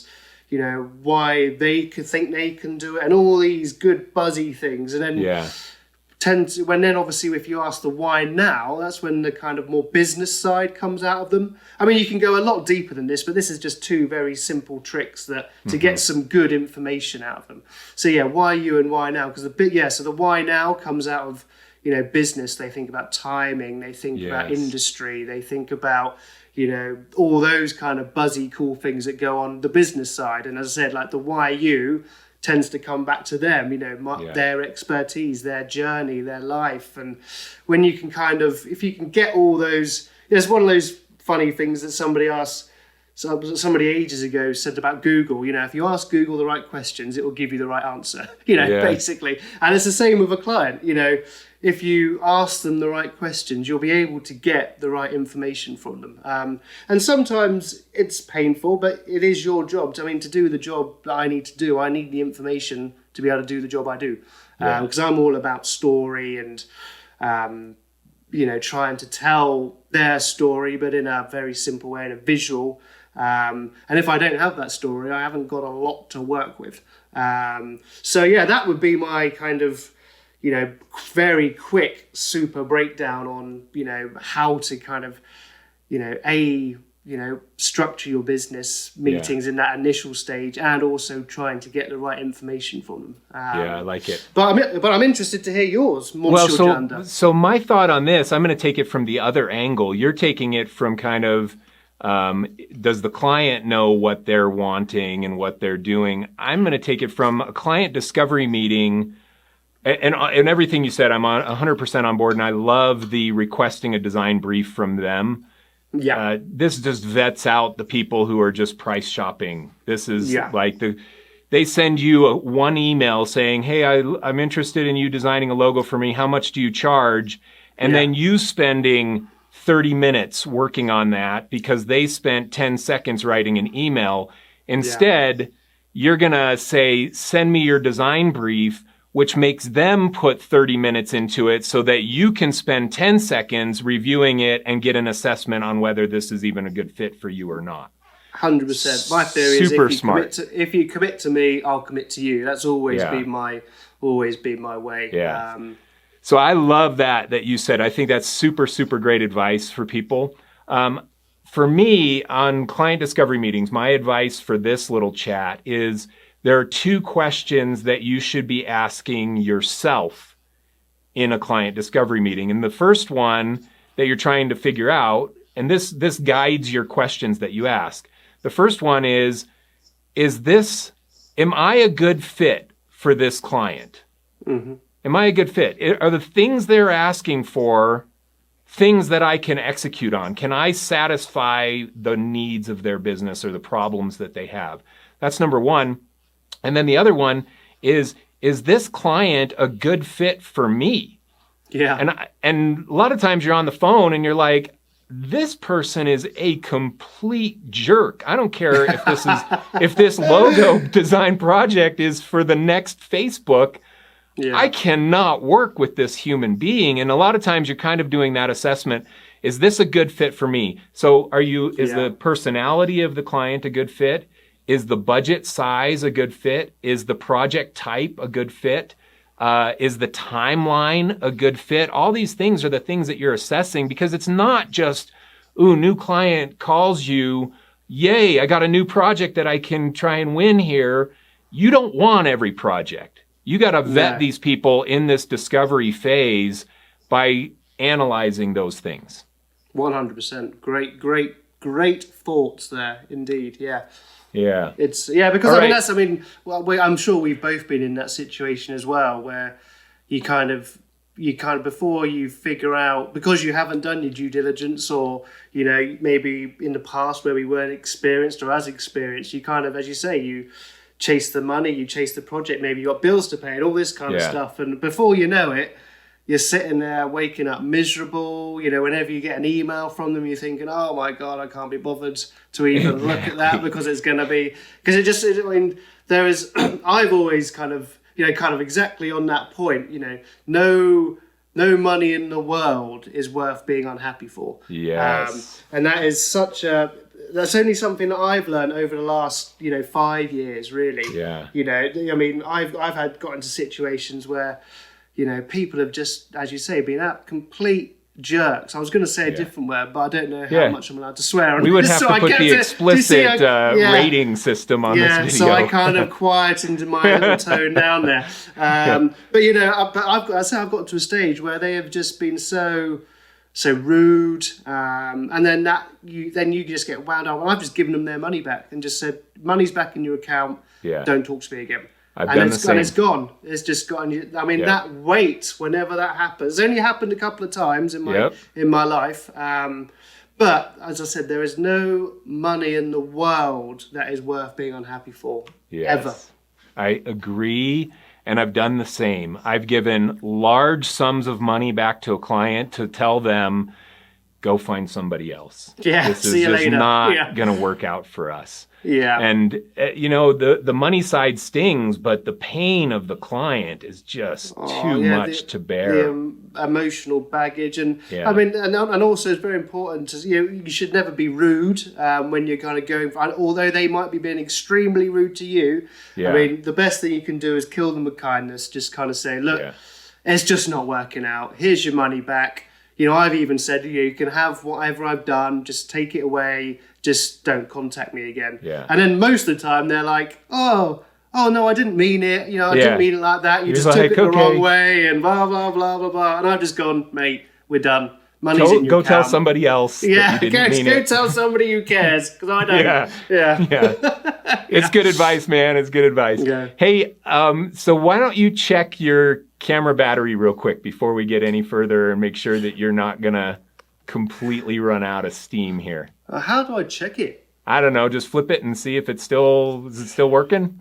you know, why they could think they can do it, and all these good buzzy things. And then obviously if you ask the why now, that's when the kind of more business side comes out of them. I mean, you can go a lot deeper than this, but this is just two very simple tricks that to get some good information out of them. So yeah, why you and why now? Because so the why now comes out of, you know, business. They think about timing, they think about industry, they think about, you know, all those kind of buzzy, cool things that go on the business side. And as I said, like the why you tends to come back to them, you know, their expertise, their journey, their life. And when you can kind of, if you can get all those, there's one of those funny things that somebody asked, somebody ages ago said about Google, you know, if you ask Google the right questions, it will give you the right answer, you know, basically. And it's the same with a client, you know, if you ask them the right questions, you'll be able to get the right information from them. And sometimes it's painful, but it is your job. I mean, to do the job that I need to do, I need the information to be able to do the job I do. Because I'm all about story and, you know, trying to tell their story, but in a very simple way, in a visual. And if I don't have that story, I haven't got a lot to work with. So yeah, that would be my kind of, you know, very quick, super breakdown on, you know, how to kind of, you know, structure your business meetings in that initial stage, and also trying to get the right information from them. I like it. But I'm interested to hear yours, Monsieur Janda. So my thought on this, I'm going to take it from the other angle. You're taking it from kind of, does the client know what they're wanting and what they're doing? I'm going to take it from a client discovery meeting. And everything you said, I'm 100% on board, and I love the requesting a design brief from them. This just vets out the people who are just price shopping. This is like they send you one email saying, hey, I'm interested in you designing a logo for me. How much do you charge? And then you spending 30 minutes working on that because they spent 10 seconds writing an email. Instead, you're going to say, send me your design brief, which makes them put 30 minutes into it so that you can spend 10 seconds reviewing it and get an assessment on whether this is even a good fit for you or not. 100%. My theory is if you commit to me, I'll commit to you. That's always been my way. So I love that you said. I think that's super, super great advice for people. For me, on client discovery meetings, my advice for this little chat is there are two questions that you should be asking yourself in a client discovery meeting. And the first one that you're trying to figure out, and this guides your questions that you ask. The first one is am I a good fit for this client? Mm-hmm. Am I a good fit? Are the things they're asking for things that I can execute on? Can I satisfy the needs of their business or the problems that they have? That's number one. And then the other one is this client a good fit for me? Yeah. And a lot of times you're on the phone and you're like, this person is a complete jerk. I don't care if this logo design project is for the next Facebook. Yeah. I cannot work with this human being. And a lot of times you're kind of doing that assessment. Is this a good fit for me? So is the personality of the client a good fit? Is the budget size a good fit? Is the project type a good fit? Is the timeline a good fit? All these things are the things that you're assessing, because it's not just, ooh, new client calls you, yay, I got a new project that I can try and win here. You don't want every project. You got to vet these people in this discovery phase by analyzing those things. 100%. Great thoughts there, indeed. Yeah. Yeah. Because I'm sure we've both been in that situation as well, where you kind of before you figure out, because you haven't done your due diligence, or maybe in the past where we weren't experienced or as experienced, you kind of, as you say, you chase the money, you chase the project, maybe you got bills to pay and all this kind of stuff, and before you know it, you're sitting there waking up miserable. Whenever you get an email from them, you're thinking, oh my God, I can't be bothered to even look at that, because it's going to be, there is, I've always kind of exactly on that point, no money in the world is worth being unhappy for. Yes. And that is that's only something that I've learned over the last, 5 years, really. Yeah. I've got into situations where, people have just, as you say, been out complete jerks. I was going to say a different word, but I don't know how much I'm allowed to swear on. We would have to put the explicit rating system on this video. So I kind of quietened my little tone down there. But I've got to a stage where they have just been so rude, and then you just get wound up. And I've just given them their money back and just said, money's back in your account. Yeah. Don't talk to me again. I've done the same. And it's gone. It's just gone. That wait, whenever that happens, it's only happened a couple of times in my life. But as I said, there is no money in the world that is worth being unhappy for. Yes. Ever. I agree. And I've done the same. I've given large sums of money back to a client to tell them, go find somebody else. Yeah, this is see you just later. not going to work out for us. Yeah. And, the money side stings, but the pain of the client is just too much to bear. The emotional baggage. And and also it's very important to, you should never be rude when you're kind of going for, although they might be being extremely rude to you. Yeah. The best thing you can do is kill them with kindness. Just kind of say, look, it's just not working out. Here's your money back. I've even said, you can have whatever I've done, just take it away, just don't contact me again. Yeah. And then most of the time they're like, oh no, I didn't mean it. I didn't mean it like that. You just took it the wrong way and blah, blah, blah, blah, blah. And I've just gone, mate, we're done. Money's in your Go account. tell somebody else. Yeah, go tell somebody who cares, because I don't. Yeah. It's good advice, man. It's good advice. Yeah. Hey, so why don't you check your camera battery real quick before we get any further and make sure that you're not going to completely run out of steam here. How do I check it? I don't know. Just flip it and see if is it still working?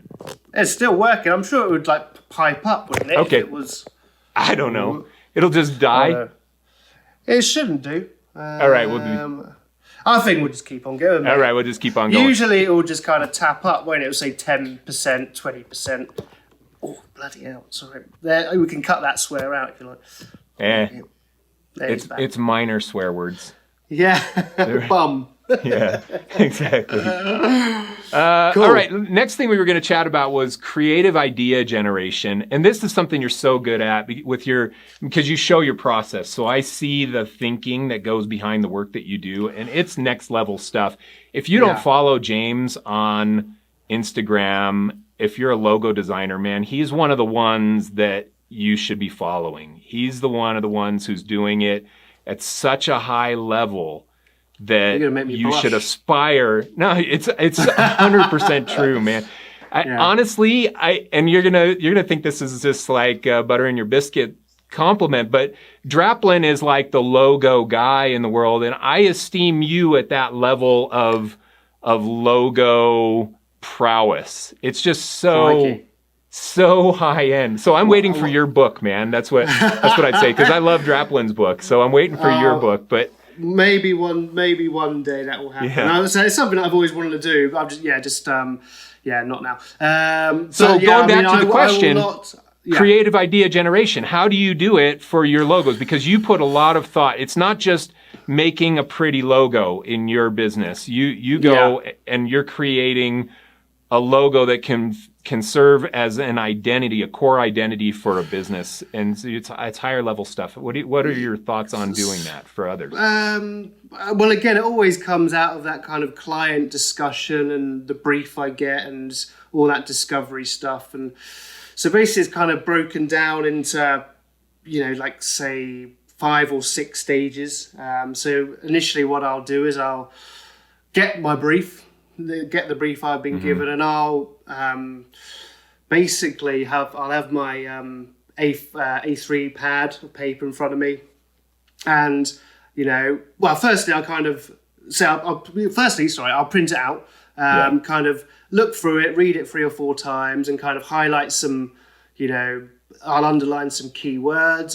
It's still working. I'm sure it would pipe up, wouldn't it? Okay. If it was. I don't know. It'll just die. It shouldn't do. All right. We'll I think we'll just keep on going. Mate. All right. We'll just keep on going. Usually it will just kind of tap up, won't it? It'll say 10%, 20%. Oh, bloody hell. Sorry. There, we can cut that swear out if you like. It's minor swear words. Yeah. Bum. Yeah, exactly. Cool. All right. Next thing we were going to chat about was creative idea generation. And this is something you're so good at because you show your process. So I see the thinking that goes behind the work that you do, and it's next level stuff. If you don't follow James on Instagram, if you're a logo designer, man, he's one of the ones that you should be following. He's one of the ones who's doing it at such a high level that you should aspire. No, it's 100% true, man. Honestly, and you're gonna think this is just like butter in your biscuit compliment, but Draplin is like the logo guy in the world, and I esteem you at that level of logo prowess. It's just so high end. So I'm waiting for your book, man. That's what I'd say, because I love Draplin's book. So I'm waiting for your book, but. Maybe one day that will happen. Yeah. I would say it's something that I've always wanted to do, but I'm not now. So going back to the question, creative idea generation. How do you do it for your logos? Because you put a lot of thought. It's not just making a pretty logo in your business. You go and you're creating a logo that can can serve as an identity, a core identity for a business, and it's higher level stuff. What are your thoughts on doing that for others? Well, again, it always comes out of that kind of client discussion and the brief I get and all that discovery stuff. And so basically it's kind of broken down into, like say 5 or 6 stages. So initially what I'll do is I'll get my brief, get the brief I've been given, and I'll basically I'll have my A3 pad of paper in front of me. And, firstly, I'll kind of I'll print it out, kind of look through it, read it 3 or 4 times, and kind of highlight some, I'll underline some keywords.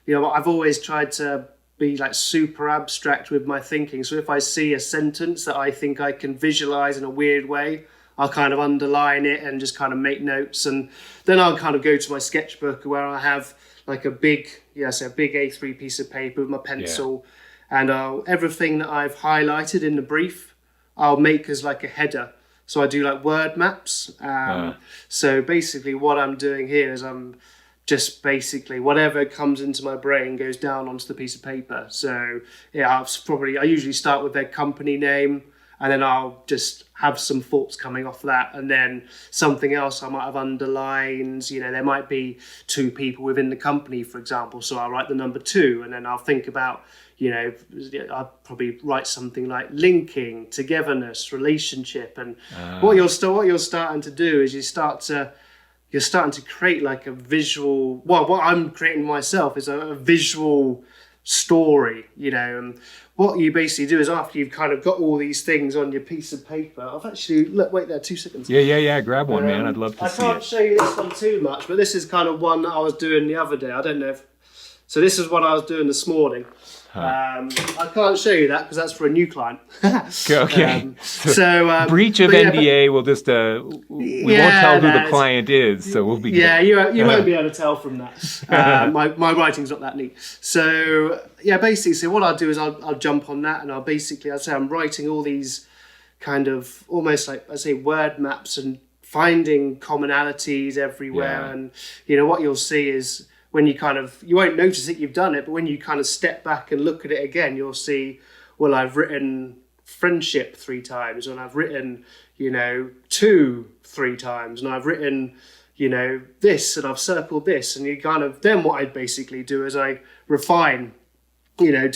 I've always tried to be like super abstract with my thinking. So if I see a sentence that I think I can visualize in a weird way, I'll kind of underline it and just kind of make notes. And then I'll kind of go to my sketchbook where I have like a big A3 piece of paper with my pencil, and everything that I've highlighted in the brief, I'll make as like a header. So I do like word maps. So basically what I'm doing here is I'm just basically whatever comes into my brain goes down onto the piece of paper. So I usually start with their company name, and then I'll just have some thoughts coming off that, and then something else I might have underlined. There might be 2 people within the company, for example, so I'll write the number 2, and then I'll think about, I'll probably write something like linking, togetherness, relationship, and what you're starting to do is you're starting to create like a visual. Well, what I'm creating myself is a visual story, and what you basically do is after you've kind of got all these things on your piece of paper. I've actually wait there 2 seconds. Yeah. Grab one, man. I'd love to see it. I can't show you this one too much, but this is kind of one that I was doing the other day. I don't know if. So this is what I was doing this morning. I can't show you that because that's for a new client. Okay. Breach of NDA. We'll just we won't tell who the client is, so we'll be. Yeah, you won't be able to tell from that. My writing's not that neat. So basically, so what I'll do is I'll jump on that, and I'll say I'm writing all these kind of almost like I say word maps and finding commonalities everywhere, and what you'll see is. When you won't notice it, you've done it, but when you kind of step back and look at it again, you'll see, well, I've written friendship 3 times, and I've written, 2 3 times, and I've written, this, and I've circled this, and then what I basically do is I refine and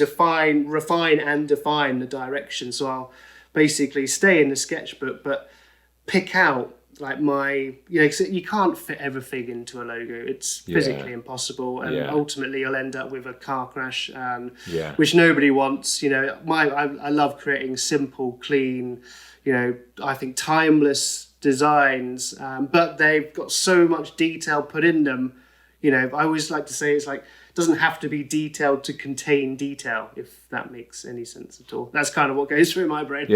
define the direction. So I'll basically stay in the sketchbook, but pick out like you can't fit everything into a logo. It's physically impossible, and ultimately you'll end up with a car crash, which nobody wants. I love creating simple, clean, I think timeless designs, but they've got so much detail put in them. I always like to say it's like it doesn't have to be detailed to contain detail, if that makes any sense at all. That's kind of what goes through my brain.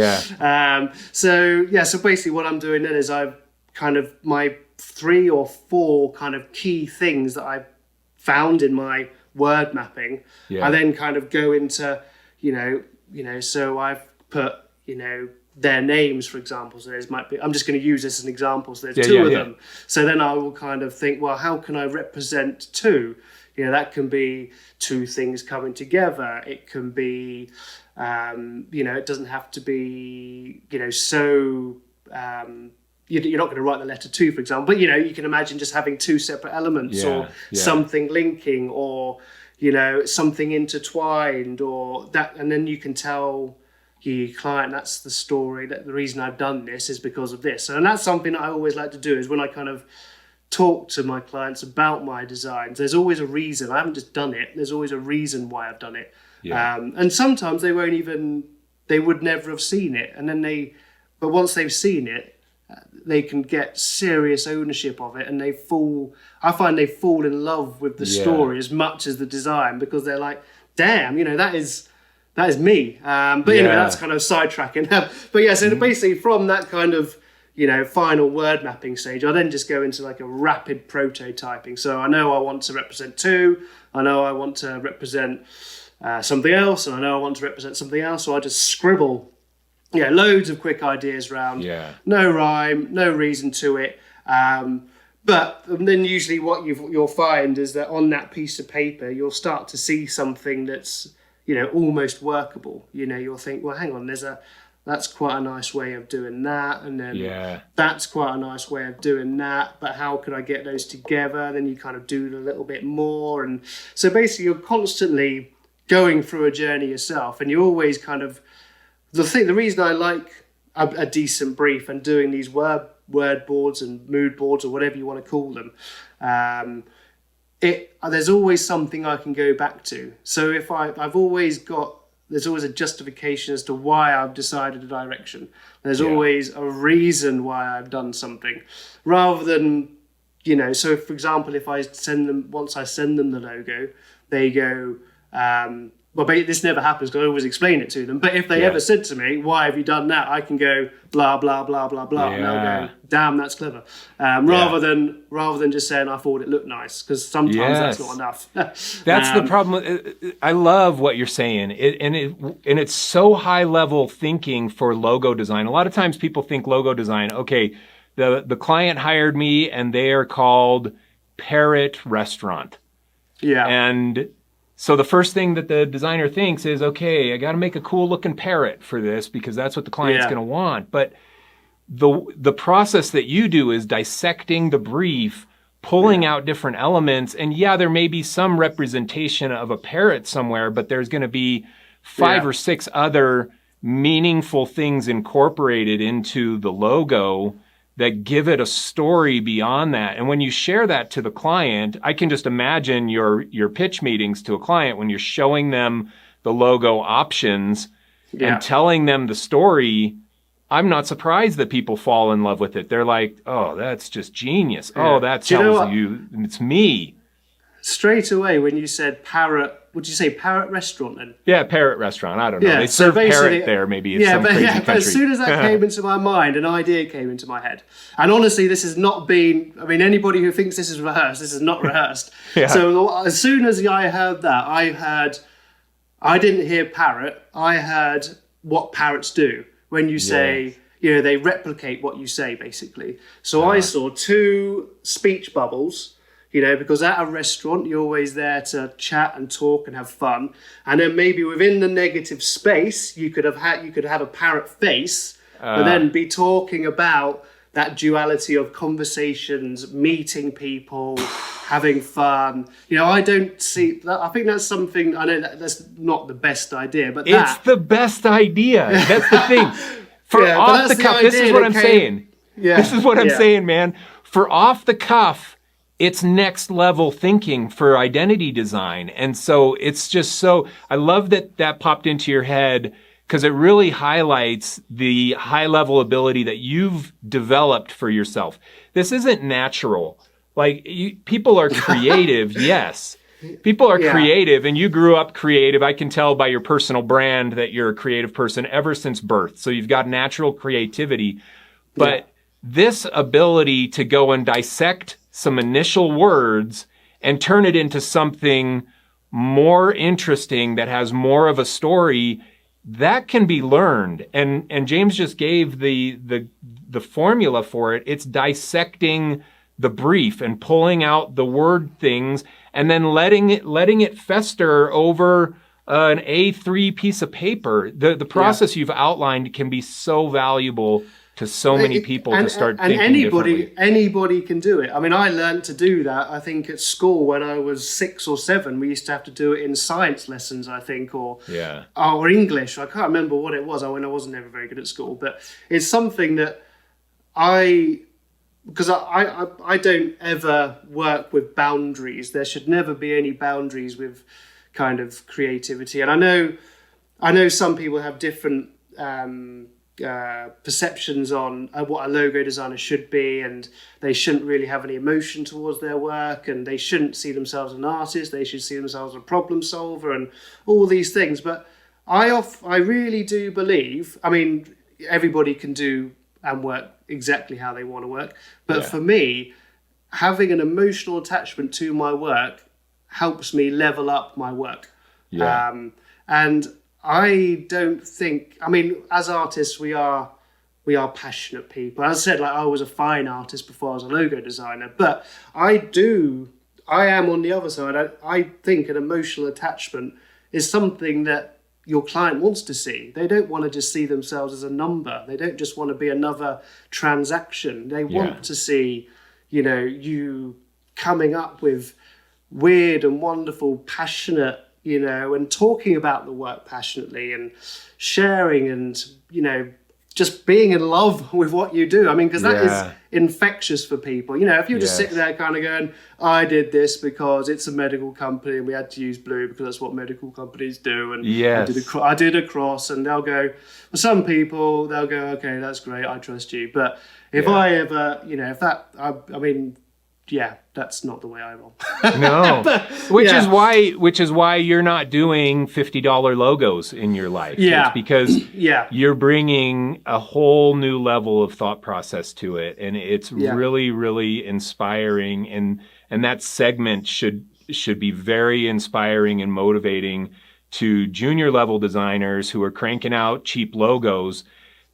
So basically what I'm doing then is I've kind of my 3 or 4 kind of key things that I've found in my word mapping. I then kind of go into, so I've put, their names, for example. So I'm just going to use this as an example. So there's 2 of them. So then I will kind of think, well, how can I represent 2? That can be 2 things coming together. It can be, it doesn't have to be, so, you're not going to write the letter 2, for example, but you can imagine just having 2 separate elements, or something linking, or something intertwined, or that, and then you can tell your client that's the story, that the reason I've done this is because of this. And that's something that I always like to do, is when I kind of talk to my clients about my designs, there's always a reason. I haven't just done it, there's always a reason why I've done it. And sometimes they would never have seen it, and then but once they've seen it, they can get serious ownership of it, and I find they fall in love with the story as much as the design, because they're like, damn, that is me. But anyway, that's kind of sidetracking. But so basically from that kind of, final word mapping stage, I then just go into like a rapid prototyping. So I know I want to represent 2, I know I want to represent something else, and I know I want to represent something else. So I just scribble loads of quick ideas around, no rhyme, no reason to it. But then usually what you'll find is that on that piece of paper, you'll start to see something that's, almost workable. You'll think, well, hang on, that's quite a nice way of doing that. And then that's quite a nice way of doing that. But how could I get those together? Then you kind of do a little bit more. And so basically you're constantly going through a journey yourself. And you always kind of, the reason I like a decent brief and doing these word boards and mood boards or whatever you want to call them, there's always something I can go back to. So if there's always a justification as to why I've decided a direction. There's always a reason why I've done something, rather than, so for example, if once I send them the logo, they go, well, this never happens because I always explain it to them. But if they ever said to me, why have you done that? I can go, blah, blah, blah, blah, blah. And they'll go, damn, that's clever. Rather than just saying, I thought it looked nice, because sometimes that's not enough. That's the problem. I love what you're saying. And it's so high level thinking for logo design. A lot of times people think logo design, okay, the client hired me and they are called Parrot Restaurant. Yeah. And so the first thing that the designer thinks is, okay, I got to make a cool looking parrot for this because that's what the client's going to want. But the process that you do is dissecting the brief, pulling out different elements. And there may be some representation of a parrot somewhere, but there's going to be 5 or 6 other meaningful things incorporated into the logo that give it a story beyond that. And when you share that to the client, I can just imagine your pitch meetings to a client when you're showing them the logo options and telling them the story. I'm not surprised that people fall in love with it. They're like, oh, that's just genius. Yeah. Oh, that tells you it's me. Straight away when you said parrot, would you say Parrot Restaurant then? Yeah, Parrot Restaurant. I don't know. They serve parrot there maybe in some crazy country. But as soon as that came into my mind, an idea came into my head. And honestly, this has not been, anybody who thinks this is rehearsed, this is not rehearsed. So as soon as I heard that, I didn't hear parrot, I heard what parrots do. When you say, they replicate what you say, basically. So I saw 2 speech bubbles, because at a restaurant, you're always there to chat and talk and have fun. And then maybe within the negative space, you could have a parrot face, but then be talking about that duality of conversations, meeting people, having fun. I don't see that. I think that's something, I know that's not the best idea, but it's the best idea. That's the thing. For off the cuff, this is what I'm saying. Yeah. This is what I'm saying, man. For off the cuff, it's next level thinking for identity design. And so it's just I love that popped into your head, because it really highlights the high level ability that you've developed for yourself. This isn't natural. Like, people are creative, yes. People are creative, and you grew up creative. I can tell by your personal brand that you're a creative person ever since birth. So you've got natural creativity. But this ability to go and dissect some initial words and turn it into something more interesting that has more of a story, that can be learned. And James just gave the formula for it. It's dissecting the brief and pulling out the word things and then letting it fester over an A3 piece of paper. The process you've outlined can be so valuable to so many people to start thinking differently. Anybody can do it. I learned to do that, I think, at school when I was 6 or 7. We used to have to do it in science lessons, I think, or English. I can't remember what it was. I wasn't ever very good at school. But it's something that because I don't ever work with boundaries. There should never be any boundaries with kind of creativity. And I know some people have different perceptions on what a logo designer should be, and they shouldn't really have any emotion towards their work, and they shouldn't see themselves as an artist. They should see themselves as a problem solver and all these things. But I really do believe, everybody can do and work exactly how they want to work. But for me, having an emotional attachment to my work helps me level up my work. And I don't think, as artists, we are we are passionate people. As I said, like I was a fine artist before I was a logo designer, but I am on the other side. I think an emotional attachment is something that your client wants to see. They don't want to just see themselves as a number. They don't just want to be another transaction. They want to see, you coming up with weird and wonderful, passionate, and talking about the work passionately and sharing and, just being in love with what you do. I mean, because that is infectious for people. If you're just sitting there kind of going, I did this because it's a medical company and we had to use blue because that's what medical companies do. And I did a cross, and they'll go, for some people, they'll go, okay, that's great, I trust you. But if I ever, that's not the way I roll. No, which is why you're not doing $50 logos in your life. Yeah, it's because you're bringing a whole new level of thought process to it, and it's really, really inspiring. And that segment should be very inspiring and motivating to junior level designers who are cranking out cheap logos.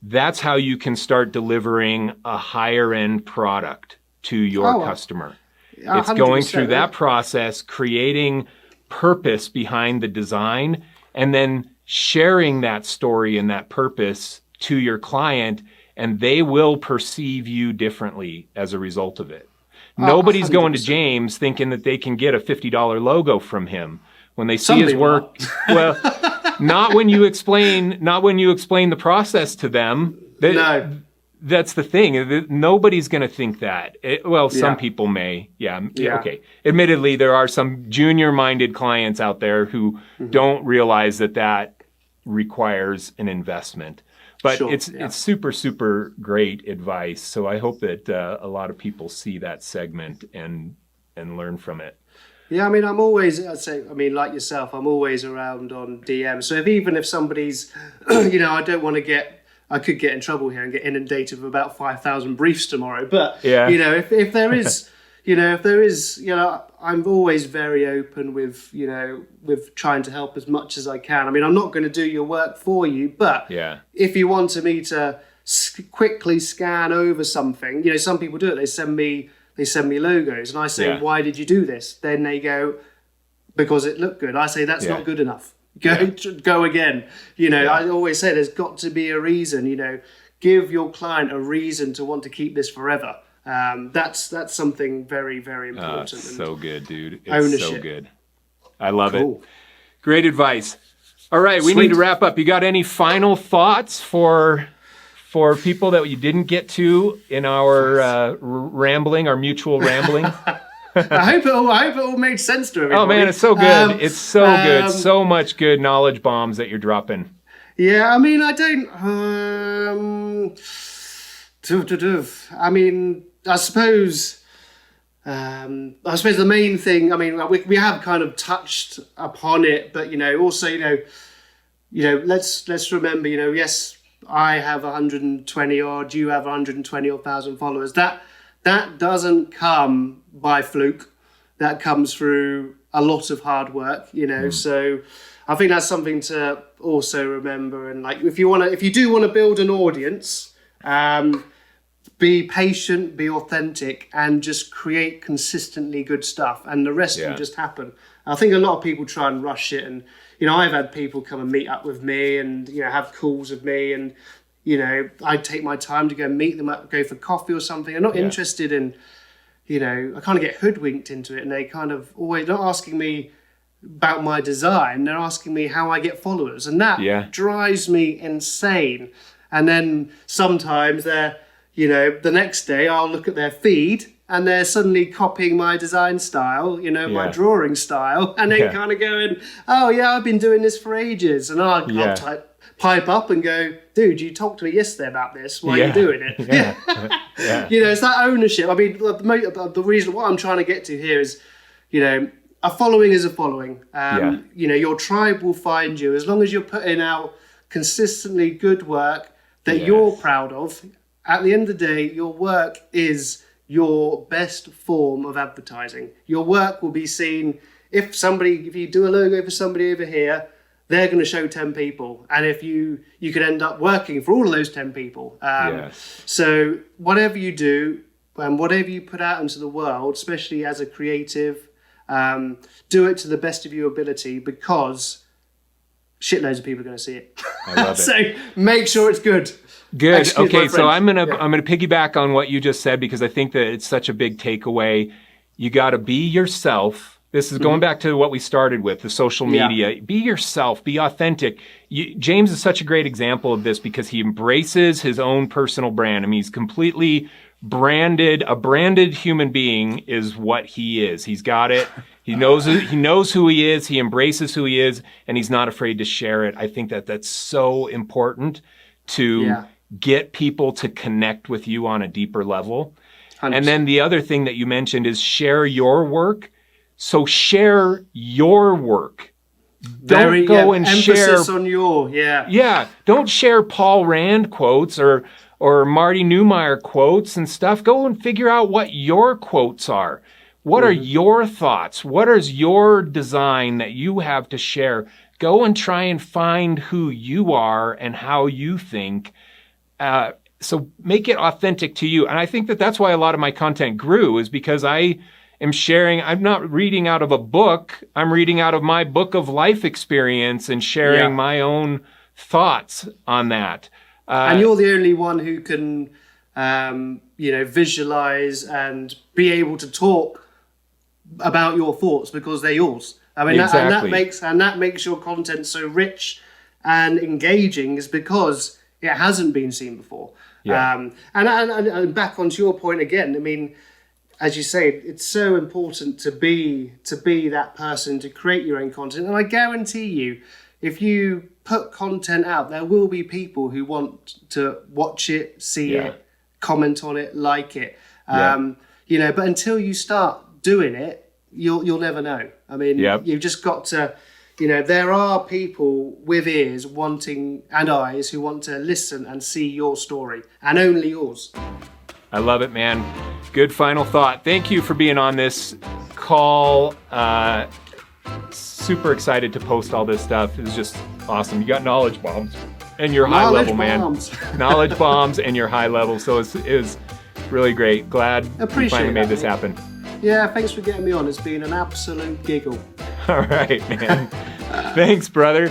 That's how you can start delivering a higher end product to your customer. It's going through that process, creating purpose behind the design, and then sharing that story and that purpose to your client, and they will perceive you differently as a result of it. Nobody's 100%. Going to James thinking that they can get a $50 logo from him when they see his work. Well, not when you explain the process to them. No. That's the thing. Nobody's going to think that. Some people may. Yeah. Okay. Admittedly, there are some junior-minded clients out there who don't realize that requires an investment. But it's super, super great advice. So I hope that a lot of people see that segment and learn from it. Yeah, I mean, like yourself, I'm always around on DM. So if somebody's, I could get in trouble here and get inundated with about 5,000 briefs tomorrow. But, if there is, I'm always very open with trying to help as much as I can. I mean, I'm not going to do your work for you, but if you wanted me to quickly scan over something, some people do it. They send me logos and I say, why did you do this? Then they go, because it looked good. I say, that's not good enough. Go again. I always say there's got to be a reason. Give your client a reason to want to keep this forever. That's something very, very important. So good, dude. It's ownership. So good. I love it. Great advice. All right, we need to wrap up. You got any final thoughts for people that you didn't get to in our rambling, our mutual rambling? I hope it all made sense to everybody. Oh man, it's so good. It's so good. So much good knowledge bombs that you're dropping. Yeah, I mean, I don't. I mean, I suppose the main thing. I mean, we have kind of touched upon it, but also, let's remember, yes, I have 120 odd, you have 120 odd thousand followers. That doesn't come by fluke. That comes through a lot of hard work, So I think that's something to also remember. And if you do want to build an audience, be patient, be authentic, and just create consistently good stuff, and the rest will just happen. I think a lot of people try and rush it, and I've had people come and meet up with me, and have calls with me, and I take my time to go and meet them up, go for coffee or something. They're not interested in, I kind of get hoodwinked into it, and they kind of always not asking me about my design. They're asking me how I get followers, and that drives me insane. And then sometimes they're, the next day I'll look at their feed and they're suddenly copying my design style, my drawing style, and then kind of going, oh yeah, I've been doing this for ages. And I'll pipe up and go, dude, you talked to me yesterday about this. Why are you doing it? It's that ownership. I mean, the reason what I'm trying to get to here is, a following is a following. Your tribe will find you as long as you're putting out consistently good work that you're proud of. At the end of the day, your work is your best form of advertising. Your work will be seen if you do a logo for somebody over here, they're going to show 10 people. And if you could end up working for all of those 10 people. Yes. So whatever you do and whatever you put out into the world, especially as a creative, do it to the best of your ability, because shitloads of people are going to see it. I love it. So make sure it's good. Good. Excuse my Okay, so French. I'm gonna piggyback on what you just said, because I think that it's such a big takeaway. You got to be yourself. This is going back to what we started with, the social media. Yeah. Be yourself. Be authentic. James is such a great example of this, because he embraces his own personal brand. I mean, he's completely branded. A branded human being is what he is. He's got it. He knows it. He knows who he is. He embraces who he is, and he's not afraid to share it. I think that that's so important to get people to connect with you on a deeper level. 100%. And then the other thing that you mentioned is share your work. So share your work. Don't go and emphasis share on your Don't share Paul Rand quotes or Marty Neumeier quotes and stuff. Go and figure out what your quotes are. What are your thoughts? What is your design that you have to share? Go and try and find who you are and how you think. So make it authentic to you. And I think that that's why a lot of my content grew, is because I am sharing. I'm not reading out of a book. I'm reading out of my book of life experience and sharing my own thoughts on that. And you're the only one who can, visualize and be able to talk about your thoughts, because they're yours. I mean, exactly. that makes your content so rich and engaging, is because it hasn't been seen before. Yeah. And back onto your point again. I mean, as you say, it's so important to be that person, to create your own content. And I guarantee you, if you put content out, there will be people who want to watch it, see it, comment on it, like it. But until you start doing it, you'll never know. I mean, you've just got to, there are people with ears and eyes who want to listen and see your story, and only yours. I love it, man. Good final thought. Thank you for being on this call. Super excited to post all this stuff. It was just awesome. You got knowledge bombs and your high level, man. Knowledge bombs and your high level. So it was really great. Glad we finally made this happen. Yeah, thanks for getting me on. It's been an absolute giggle. All right, man. Thanks, brother.